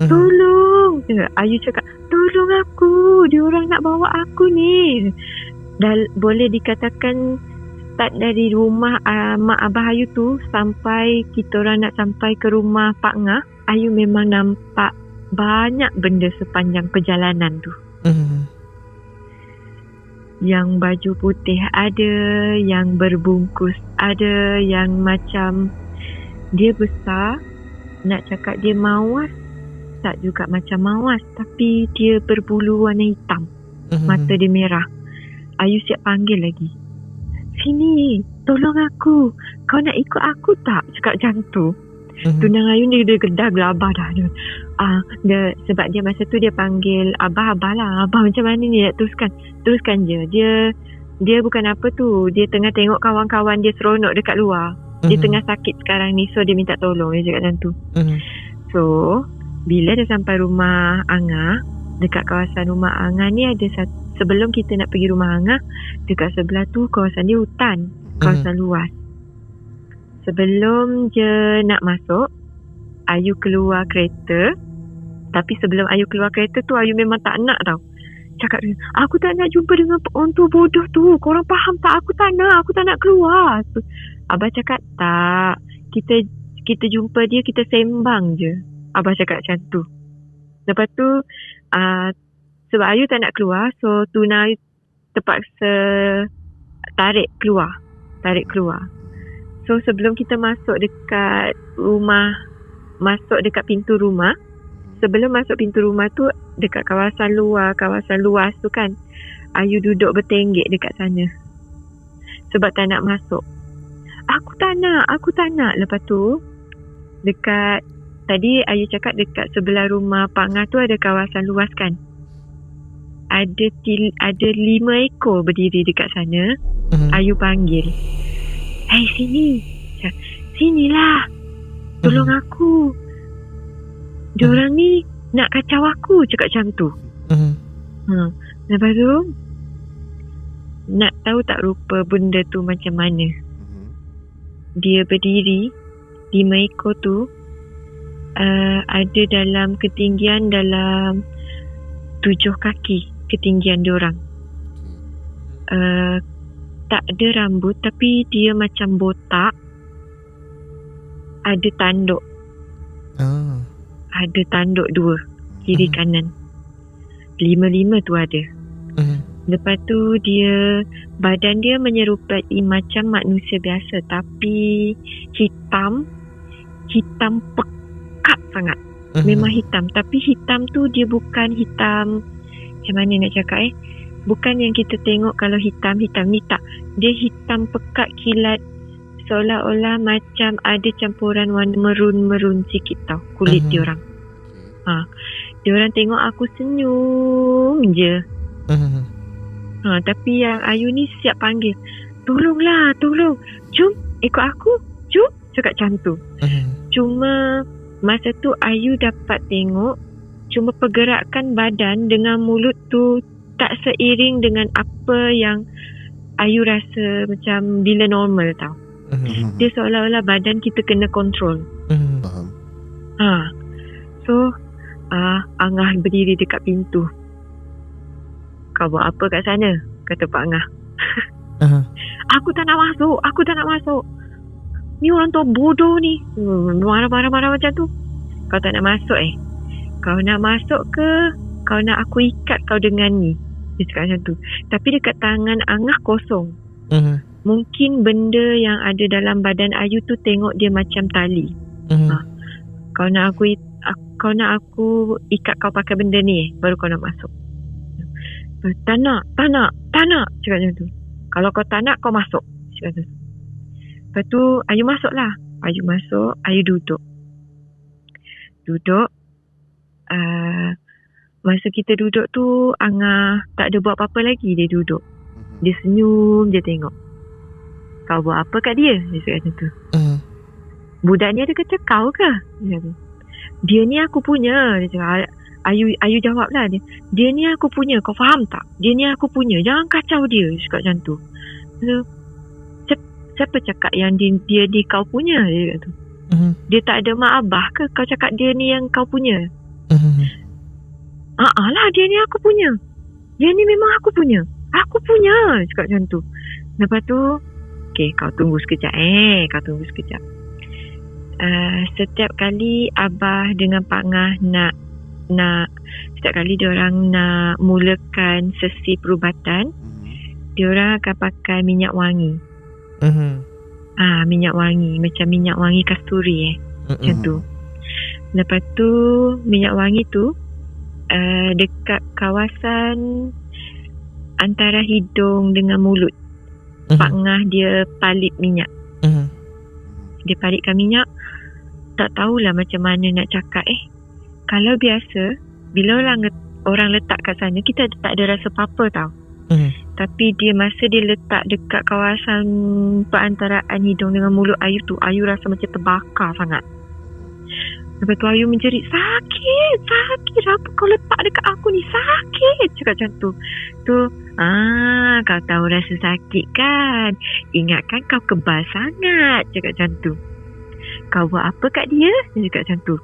Tolong. Ayu cakap, tolong aku. Diorang nak bawa aku ni. Boleh dikatakan start dari rumah mak Abah Ayu tu sampai kita orang nak sampai ke rumah Pak Ngah, Ayu memang nampak banyak benda sepanjang perjalanan tu. Yang baju putih ada, yang berbungkus ada, yang macam dia besar. Nak cakap dia mawas, tak juga macam mawas, tapi dia berbulu warna hitam. Mata dia merah. Ayu siap panggil lagi. Sini, tolong aku. Kau nak ikut aku tak? Cakap macam tu. Tunang Ayu ni dia gedah gelabah dah. Sebab dia masa tu dia panggil Abah lah. Abah macam mana ni nak teruskan je. Dia bukan apa tu. Dia tengah tengok kawan-kawan dia seronok dekat luar. Dia tengah sakit sekarang ni, so dia minta tolong. Dia cakap macam tu. So bila dia sampai rumah Angah, dekat kawasan rumah Angah ni ada satu. Sebelum kita nak pergi rumah Angah, dekat sebelah tu kawasan dia hutan, kawasan luas. Sebelum je nak masuk, Ayu keluar kereta. Tapi sebelum Ayu keluar kereta tu, Ayu memang tak nak tau. Cakap dia, aku tak nak jumpa dengan orang tua bodoh tu. Korang faham tak? Aku tak nak keluar. Abah cakap, tak. Kita jumpa dia, kita sembang je. Abah cakap macam tu. Lepas tu Sebab Ayu tak nak keluar, so Tuna terpaksa tarik keluar. So sebelum kita masuk dekat pintu rumah, sebelum masuk pintu rumah tu, dekat kawasan luas tu kan, Ayu duduk bertenggek dekat sana sebab tak nak masuk. Aku tak nak. Lepas tu dekat, tadi Ayu cakap dekat sebelah rumah Pak Ngah tu ada kawasan luas kan. Ada 5 ekor berdiri dekat sana. Ayu panggil, "Hai, sinilah. Tolong aku. Diorang ni nak kacau aku," cakap macam tu. Lepas tu nak tahu tak rupa benda tu macam mana? Dia berdiri, 5 ekor tu ada dalam ketinggian dalam 7 kaki ketinggian diorang. Tak ada rambut tapi dia macam botak. Ada tanduk. Ada tanduk 2 kiri kanan. 5 tu ada. Lepas tu badan dia menyerupai macam manusia biasa tapi hitam pekat sangat. Memang hitam, tapi hitam tu dia bukan hitam, macam mana nak cakap bukan yang kita tengok kalau hitam ni tak. Dia hitam pekat kilat, seolah-olah macam ada campuran warna merun sikit tau kulit diorang. Diorang tengok aku senyum je. Tapi yang Ayu ni siap panggil, tolong, jom ikut aku, jom, cakap macam tu. Cuma masa tu Ayu dapat tengok cuma pergerakan badan dengan mulut tu tak seiring dengan apa yang Ayu rasa macam bila normal tau. Dia seolah-olah badan kita kena kontrol. Faham. So Angah berdiri dekat pintu. "Kau buat apa kat sana?" kata Pak Angah. Aku tak nak masuk. Ni orang tua bodoh ni. Marah macam tu. "Kau tak nak masuk Kau nak masuk ke? Kau nak aku ikat kau dengan ni?" Dia cakap macam tu. Tapi dekat tangan Angah kosong. Mungkin benda yang ada dalam badan Ayu tu tengok dia macam tali. Kau nak aku ikat kau pakai benda ni baru kau nak masuk. Tak nak, cakap macam tu. "Kalau kau tak nak, kau masuk," cakap macam tu. Lepas tu Ayu masuk lah. Ayu duduk. Masa kita duduk tu, Angah tak ada buat apa-apa lagi. Dia duduk. Dia senyum je tengok. "Kau buat apa kat dia?" Dia cakap macam tu. "Budak ni ada kata kau ke?" Dia cakap, "Dia ni aku punya." Dia cakap. Ayu jawab lah dia. "Dia ni aku punya, kau faham tak? Dia ni aku punya, jangan kacau dia." Dia cakap macam tu. So, siapa cakap yang dia ni kau punya? Dia cakap tu. Dia tak ada mak abah ke kau cakap dia ni yang kau punya? Lah, dia ni aku punya. Dia ni memang aku punya. Aku punya, cakap macam tu. Lepas tu, okay, kau tunggu sekejap. Setiap kali Abah dengan Pak Ngah nak setiap kali diorang nak mulakan sesi perubatan, diorang akan pakai minyak wangi. Minyak wangi, macam minyak wangi kasturi macam tu. Lepas tu minyak wangi tu dekat kawasan antara hidung dengan mulut, Pak Ngah dia palit minyak. Dia palitkan minyak. Tak tahulah macam mana nak cakap Kalau biasa bila orang letak kat sana, kita tak ada rasa apa-apa tau. Tapi masa dia letak dekat kawasan perantaraan hidung dengan mulut Ayu tu, Ayu rasa macam terbakar sangat. Lepas tu Ayu menjerit, sakit, apa kau letak dekat aku ni, sakit, cakap macam tu. Kau tahu rasa sakit kan? Ingatkan kau kebal sangat, cakap macam tu. Kau buat apa kat dia? Dia cakap macam tu.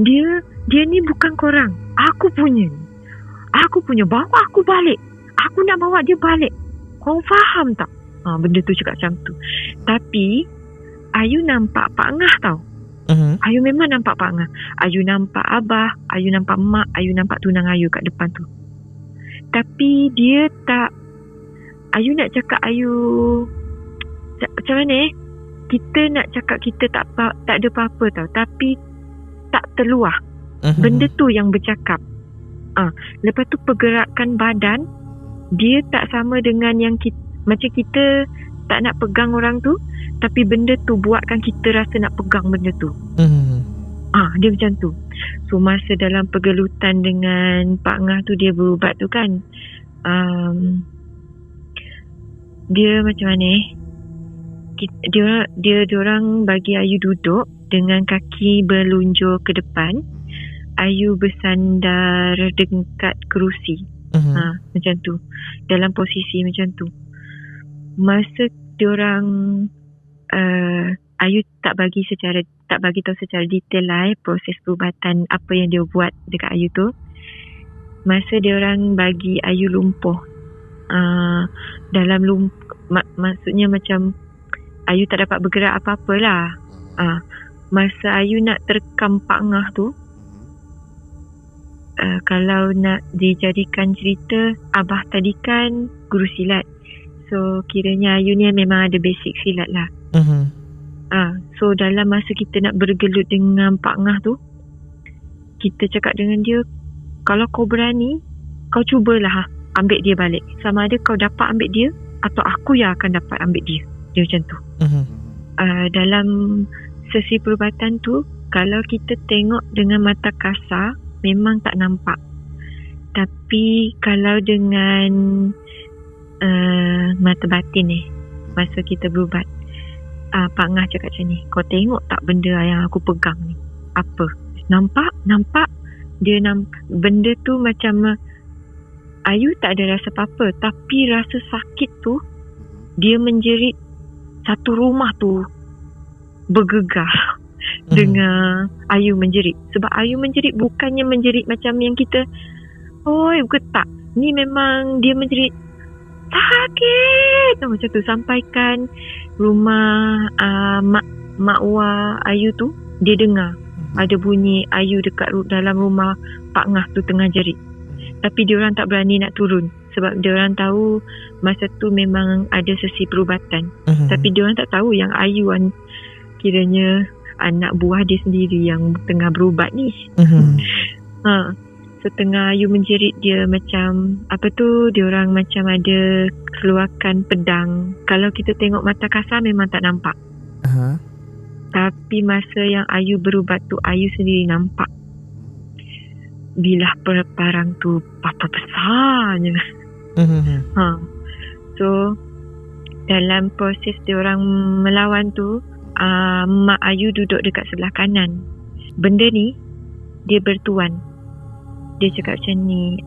Dia ni bukan korang, aku punya. Bawa aku balik. Aku nak bawa dia balik. Kau faham tak? Benda tu cakap macam tu. Tapi Ayu nampak Pak Ngah tau. Ayu memang nampak Pak Ngah. Ayu nampak abah, Ayu nampak mak, Ayu nampak tunang Ayu kat depan tu. Tapi dia tak, Ayu nak cakap Ayu macam mana kita nak cakap kita tak ada apa-apa tau, tapi tak terluah. Benda tu yang bercakap. Lepas tu pergerakan badan dia tak sama dengan yang kita, macam kita tak nak pegang orang tu, tapi benda tu buatkan kita rasa nak pegang benda tu. Dia macam tu. So masa dalam pergelutan dengan Pak Ngah tu, dia berubat tu kan, dia macam mana dia orang bagi Ayu duduk dengan kaki berlunjur ke depan, Ayu bersandar dekat kerusi. Macam tu, dalam posisi macam tu. Masa diorang Ayu tak bagi tahu secara detail lah proses perubatan apa yang dia buat dekat Ayu tu. Masa diorang bagi Ayu lumpuh, dalam maksudnya macam Ayu tak dapat bergerak apa-apa lah. Masa Ayu nak terkam Pak Ngah tu, kalau nak dijadikan cerita, abah tadi kan guru silat. So kiranya Ayu ni memang ada basic silat lah. So dalam masa kita nak bergelut dengan Pak Ngah tu, kita cakap dengan dia, kalau kau berani, kau cubalah ambil dia balik. Sama ada kau dapat ambil dia atau aku yang akan dapat ambil dia. Dia macam tu. Dalam sesi perubatan tu, kalau kita tengok dengan mata kasar memang tak nampak. Tapi kalau dengan mata batin masa kita berubat, Pak Ngah cakap macam ni, kau tengok tak benda yang aku pegang ni? Apa? Nampak? Dia benda tu macam Ayu tak ada rasa apa-apa, tapi rasa sakit tu, dia menjerit satu rumah tu bergegar dengan Ayu menjerit. Sebab Ayu menjerit bukannya menjerit macam yang kita getak. Ni memang dia menjerit sakit macam tu, sampaikan rumah makwa Ayu tu dia dengar ada bunyi Ayu dekat dalam rumah Pak Ngah tu tengah jerit. Tapi diorang tak berani nak turun sebab diorang tahu masa tu memang ada sesi perubatan. Tapi diorang tak tahu yang Ayu kiranya anak buah dia sendiri yang tengah berubat ni. Setengah Ayu menjerit, dia macam diorang macam ada keluarkan pedang. Kalau kita tengok mata kasar memang tak nampak. Tapi masa yang Ayu berubat tu, Ayu sendiri nampak bilah parang tu apa besarnya. So dalam proses diorang melawan tu, mak Ayu duduk dekat sebelah kanan. Benda ni dia bertuan. Dia cakap macam ni,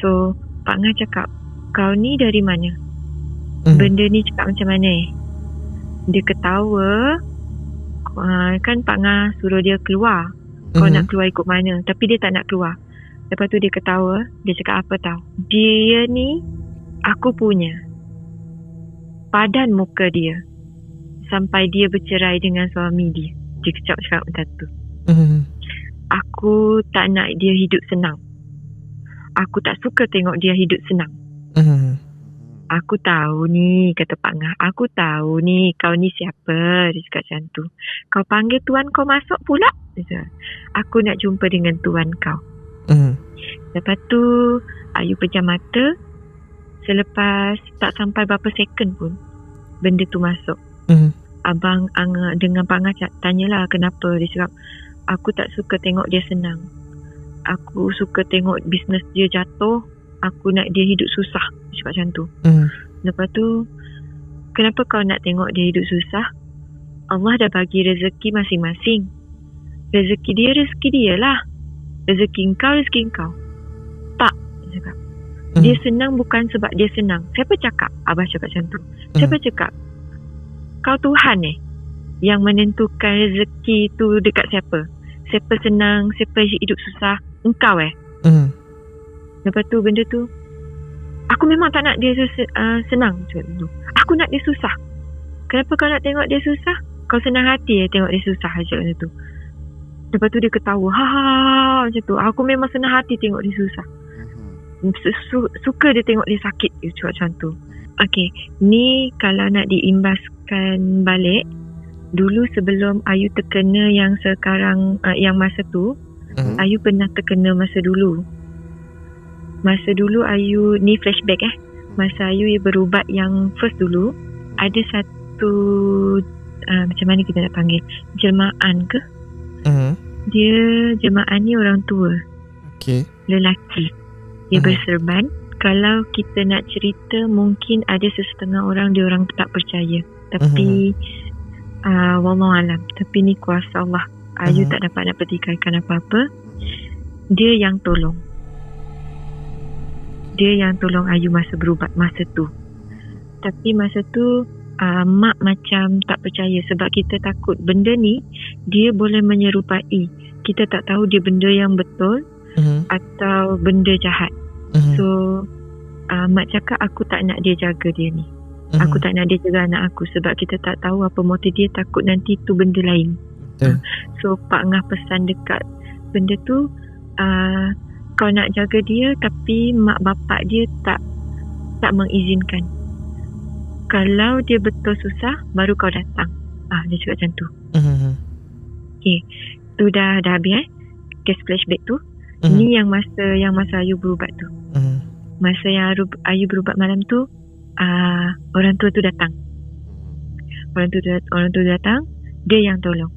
so Pak Ngah cakap, kau ni dari mana? Benda ni cakap macam mana? Dia ketawa. Kan Pak Ngah suruh dia keluar, kau nak keluar ikut mana? Tapi dia tak nak keluar. Lepas tu dia ketawa. Dia cakap apa tahu, dia ni aku punya padan muka dia sampai dia bercerai dengan suami dia. Dia cakap macam tu. Aku tak nak dia hidup senang. Aku tak suka tengok dia hidup senang. Aku tahu ni, kata Pak Ngah, aku tahu ni, kau ni siapa? Dia cakap macam tu. Kau panggil tuan kau masuk pula? Dia cakap, aku nak jumpa dengan tuan kau. Lepas tu Ayu pejam mata. Selepas tak sampai berapa second pun benda tu masuk. Abang dengan Pak Ngah tanyalah kenapa. Dia cakap, aku tak suka tengok dia senang. Aku suka tengok bisnes dia jatuh. Aku nak dia hidup susah. Dia cakap macam tu. Lepas tu, kenapa kau nak tengok dia hidup susah? Allah dah bagi rezeki masing-masing. Rezeki dia lah. Rezeki kau. Tak, dia cakap. Dia senang bukan sebab dia senang. Siapa cakap? Abah cakap macam tu. Siapa cakap? Kau Tuhan yang menentukan rezeki tu dekat siapa? Siapa senang, siapa hidup susah? Engkau Lepas tu benda tu, aku memang tak nak dia senang. Aku nak dia susah. Kenapa kau nak tengok dia susah? Kau senang hati tengok dia susah je macam tu. Lepas tu dia ketawa. Ha macam tu. Aku memang senang hati tengok dia susah. Suka dia tengok dia sakit macam tu. Okay, ni kalau nak diimbaskan balik, dulu sebelum Ayu terkena yang sekarang, yang masa tu, Ayu pernah terkena masa dulu. Masa dulu Ayu, ni flashback masa Ayu berubat yang first dulu, ada satu macam mana kita nak panggil, jelmaan ke? Dia jemaah ni orang tua, lelaki. Dia berserban. Kalau kita nak cerita, mungkin ada sesetengah orang dia orang tak percaya. Tapi wallahualam, tapi ni kuasa Allah. Ayu tak dapat nak pertikaikan apa-apa. Dia yang tolong Ayu masa berubat masa tu. Tapi masa tu mak macam tak percaya, sebab kita takut benda ni dia boleh menyerupai. Kita tak tahu dia benda yang betul atau benda jahat. So mak cakap aku tak nak dia jaga dia ni. Aku tak nak dia jaga anak aku, sebab kita tak tahu apa motif dia, takut nanti tu benda lain. So Pak Ngah pesan dekat benda tu, kau nak jaga dia tapi mak bapak dia tak mengizinkan. Kalau dia betul susah baru kau datang. Dia cakap macam tu. Okay, tu dah habis case flashback tu. Ni yang masa Ayu berubat tu. Masa yang Ayu berubat malam tu, orang tua tu datang. Orang tu datang, dia yang tolong.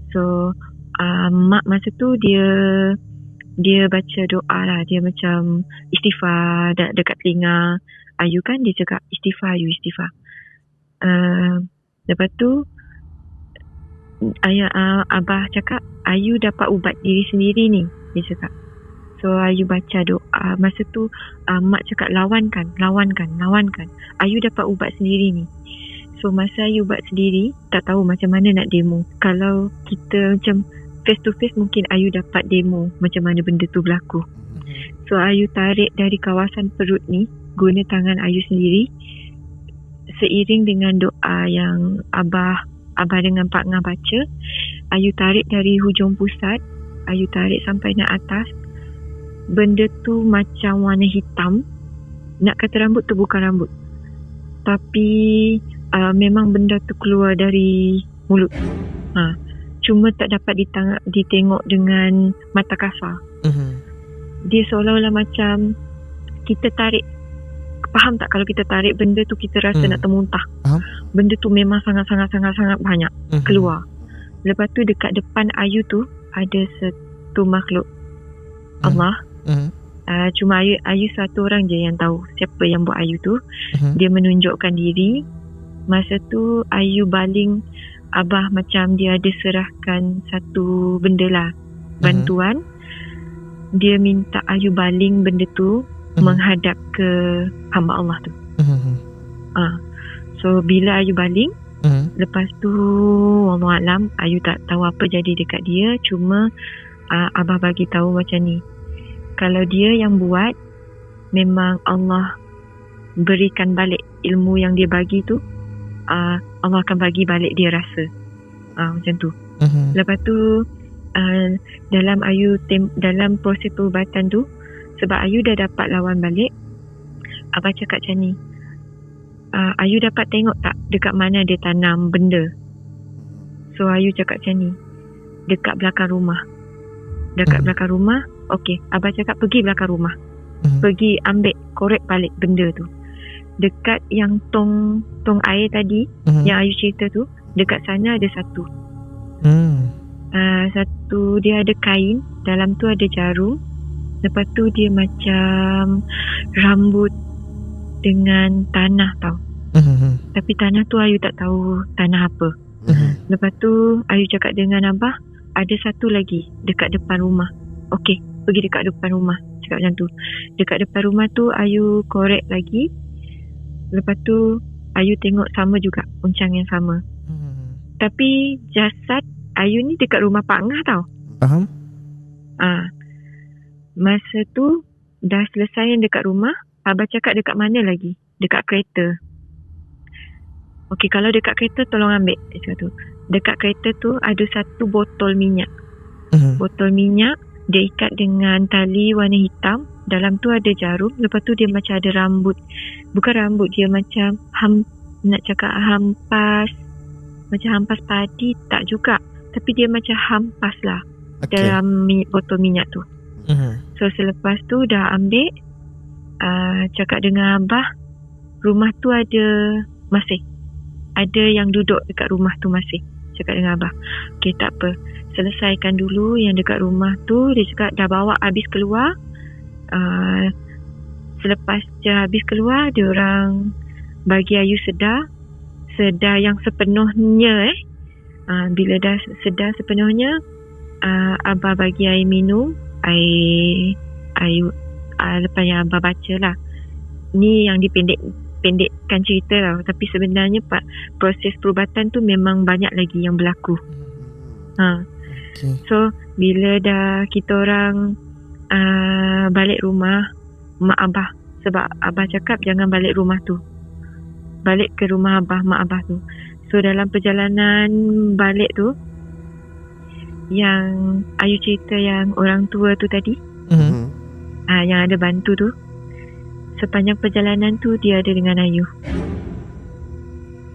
So mak masa tu dia baca doa lah. Dia macam istighfar dekat telinga Ayu kan. Dia cakap istighfar Ayu, istighfar. Lepas tu Abah cakap Ayu dapat ubat diri sendiri ni, dia cakap. So Ayu baca doa. Masa tu mak cakap lawankan. Ayu dapat ubat sendiri ni. So masa Ayu ubat sendiri, tak tahu macam mana nak demo. Kalau kita macam face to face, mungkin Ayu dapat demo macam mana benda tu berlaku. So Ayu tarik dari kawasan perut ni, guna tangan Ayu sendiri, seiring dengan doa yang Abah dengan Pak Ngah baca. Ayu tarik dari hujung pusat, Ayu tarik sampai nak atas. Benda tu macam warna hitam. Nak kata rambut tu bukan rambut, tapi memang benda tu keluar dari mulut. Cuma tak dapat ditengok dengan mata kasar. Dia seolah-olah macam kita tarik. Faham tak kalau kita tarik benda tu kita rasa nak termuntah. Benda tu memang sangat-sangat banyak keluar. Lepas tu dekat depan Ayu tu ada satu makhluk Allah. Cuma Ayu satu orang je yang tahu siapa yang buat Ayu tu. Dia menunjukkan diri. Masa tu Ayu baling, Abah macam dia ada serahkan satu benda lah, bantuan. Dia minta Ayu baling benda tu menghadap ke hamba Allah tu. So bila Ayu baling, lepas tu wallahualam Ayu tak tahu apa jadi dekat dia. Cuma Abah bagi tahu macam ni, kalau dia yang buat, memang Allah berikan balik ilmu yang dia bagi tu. Allah akan bagi balik dia rasa. Macam tu. Lepas tu dalam proses perubatan tu, sebab Ayu dah dapat lawan balik, Abah cakap macam ni, Ayu dapat tengok tak dekat mana dia tanam benda? So Ayu cakap macam ni, dekat belakang rumah. Belakang rumah. Okey, Abah cakap pergi belakang rumah. Pergi ambil, korek balik benda tu. Dekat yang tong air tadi, yang Ayu cerita tu, dekat sana ada satu. Satu dia ada kain, dalam tu ada jarum. Lepas tu dia macam rambut dengan tanah tau. Tapi tanah tu Ayu tak tahu tanah apa. Lepas tu Ayu cakap dengan Abah, ada satu lagi dekat depan rumah. Okey, pergi dekat depan rumah. Cakap macam tu. Dekat depan rumah tu Ayu korek lagi. Lepas tu Ayu tengok sama juga, uncang yang sama. Tapi jasad Ayu ni dekat rumah Pak Ngah tau. Faham? Masa tu dah selesai yang dekat rumah. Abah cakap dekat mana lagi? Dekat kereta. Okey, kalau dekat kereta tolong ambil. Dia cakap tu. dekat kereta tu ada satu botol minyak. Mhm. Botol minyak dia ikat dengan tali warna hitam. Dalam tu ada jarum. Lepas tu dia macam ada rambut. Bukan rambut, dia macam nak cakap hampas. Macam hampas padi tak juga. Tapi dia macam hampas lah dalam botol minyak tu. Mhm. So selepas tu dah ambil, cakap dengan abah, rumah tu masih ada yang duduk dekat rumah tu masih. Cakap dengan abah, okay tak apa, selesaikan dulu yang dekat rumah tu. Dia cakap dah bawa habis keluar. Selepas dia habis keluar, dia orang bagi Ayu sedar yang sepenuhnya. Bila dah sedar sepenuhnya, abah bagi air minum, air lepas yang abah baca lah. Ni yang pendekkan cerita lah. Tapi sebenarnya proses perubatan tu memang banyak lagi yang berlaku. Okay. So bila dah kita orang balik rumah, mak abah, sebab abah cakap jangan balik rumah tu, balik ke rumah mak abah tu. So dalam perjalanan balik tu, yang Ayu cerita yang orang tua tu tadi, Mhm. yang ada bantu tu, sepanjang perjalanan tu dia ada dengan Ayu.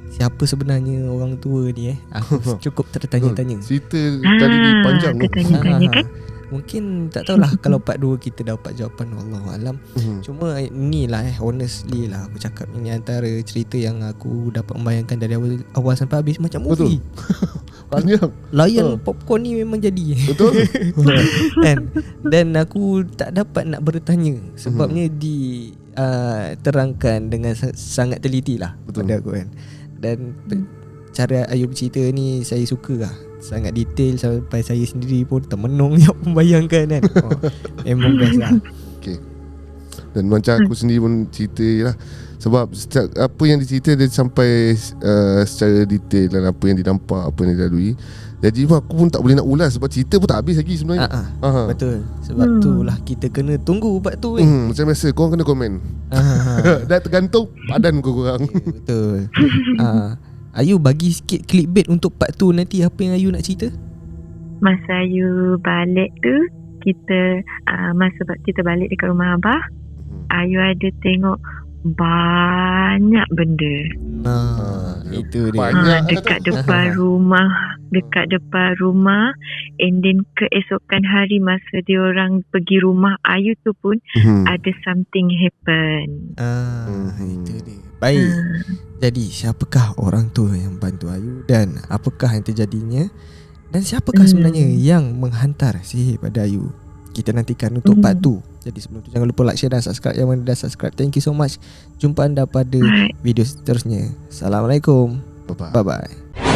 Siapa sebenarnya orang tua ni Aku cukup tertanya-tanya. Cerita tadi ni panjang tu. Tertanya-tanya kan. Mungkin tak tahulah kalau part 2 kita dapat jawapan, Wallahualam. Cuma inilah honestly lah aku cakap, ini antara cerita yang aku dapat membayangkan dari awal sampai habis macam movie. Panjang. Layan popcorn ni memang jadi. Betul. Dan aku tak dapat nak bertanya sebabnya terangkan dengan sangat teliti lah. Betul. Pada aku kan. Dan cara Ayu bercerita ni saya suka lah. Sangat detail sampai saya sendiri pun termenung nak membayangkan kan. Memang best lah. Okay. Dan macam aku sendiri pun cerita lah. Sebab apa yang dicerita dia sampai secara detail dan apa yang didampak, apa yang dilalui. Jadi aku pun tak boleh nak ulas sebab cerita pun tak habis lagi sebenarnya. Betul. Sebab tu lah kita kena tunggu part tu Macam biasa korang kena komen. Dah tergantung badan korang. Betul. Ayu bagi sikit clickbait untuk part 2 nanti. Apa yang Ayu nak cerita? Masa Ayu balik tu, masa kita balik dekat rumah abah, Ayu ada tengok banyak benda. Itu dia. Banyak dekat depan rumah. And then keesokan hari masa dia orang pergi rumah Ayu tu pun ada something happen. Itu dia. Baik. Jadi siapakah orang tua yang bantu Ayu dan apakah yang terjadinya? Dan siapakah sebenarnya yang menghantar sihir pada Ayu? Kita nantikan untuk part 2. Jadi sebelum tu jangan lupa like, share dan subscribe. Yang mana dah subscribe, thank you so much. Jumpa anda pada video seterusnya. Assalamualaikum. Bye-bye. Bye-bye.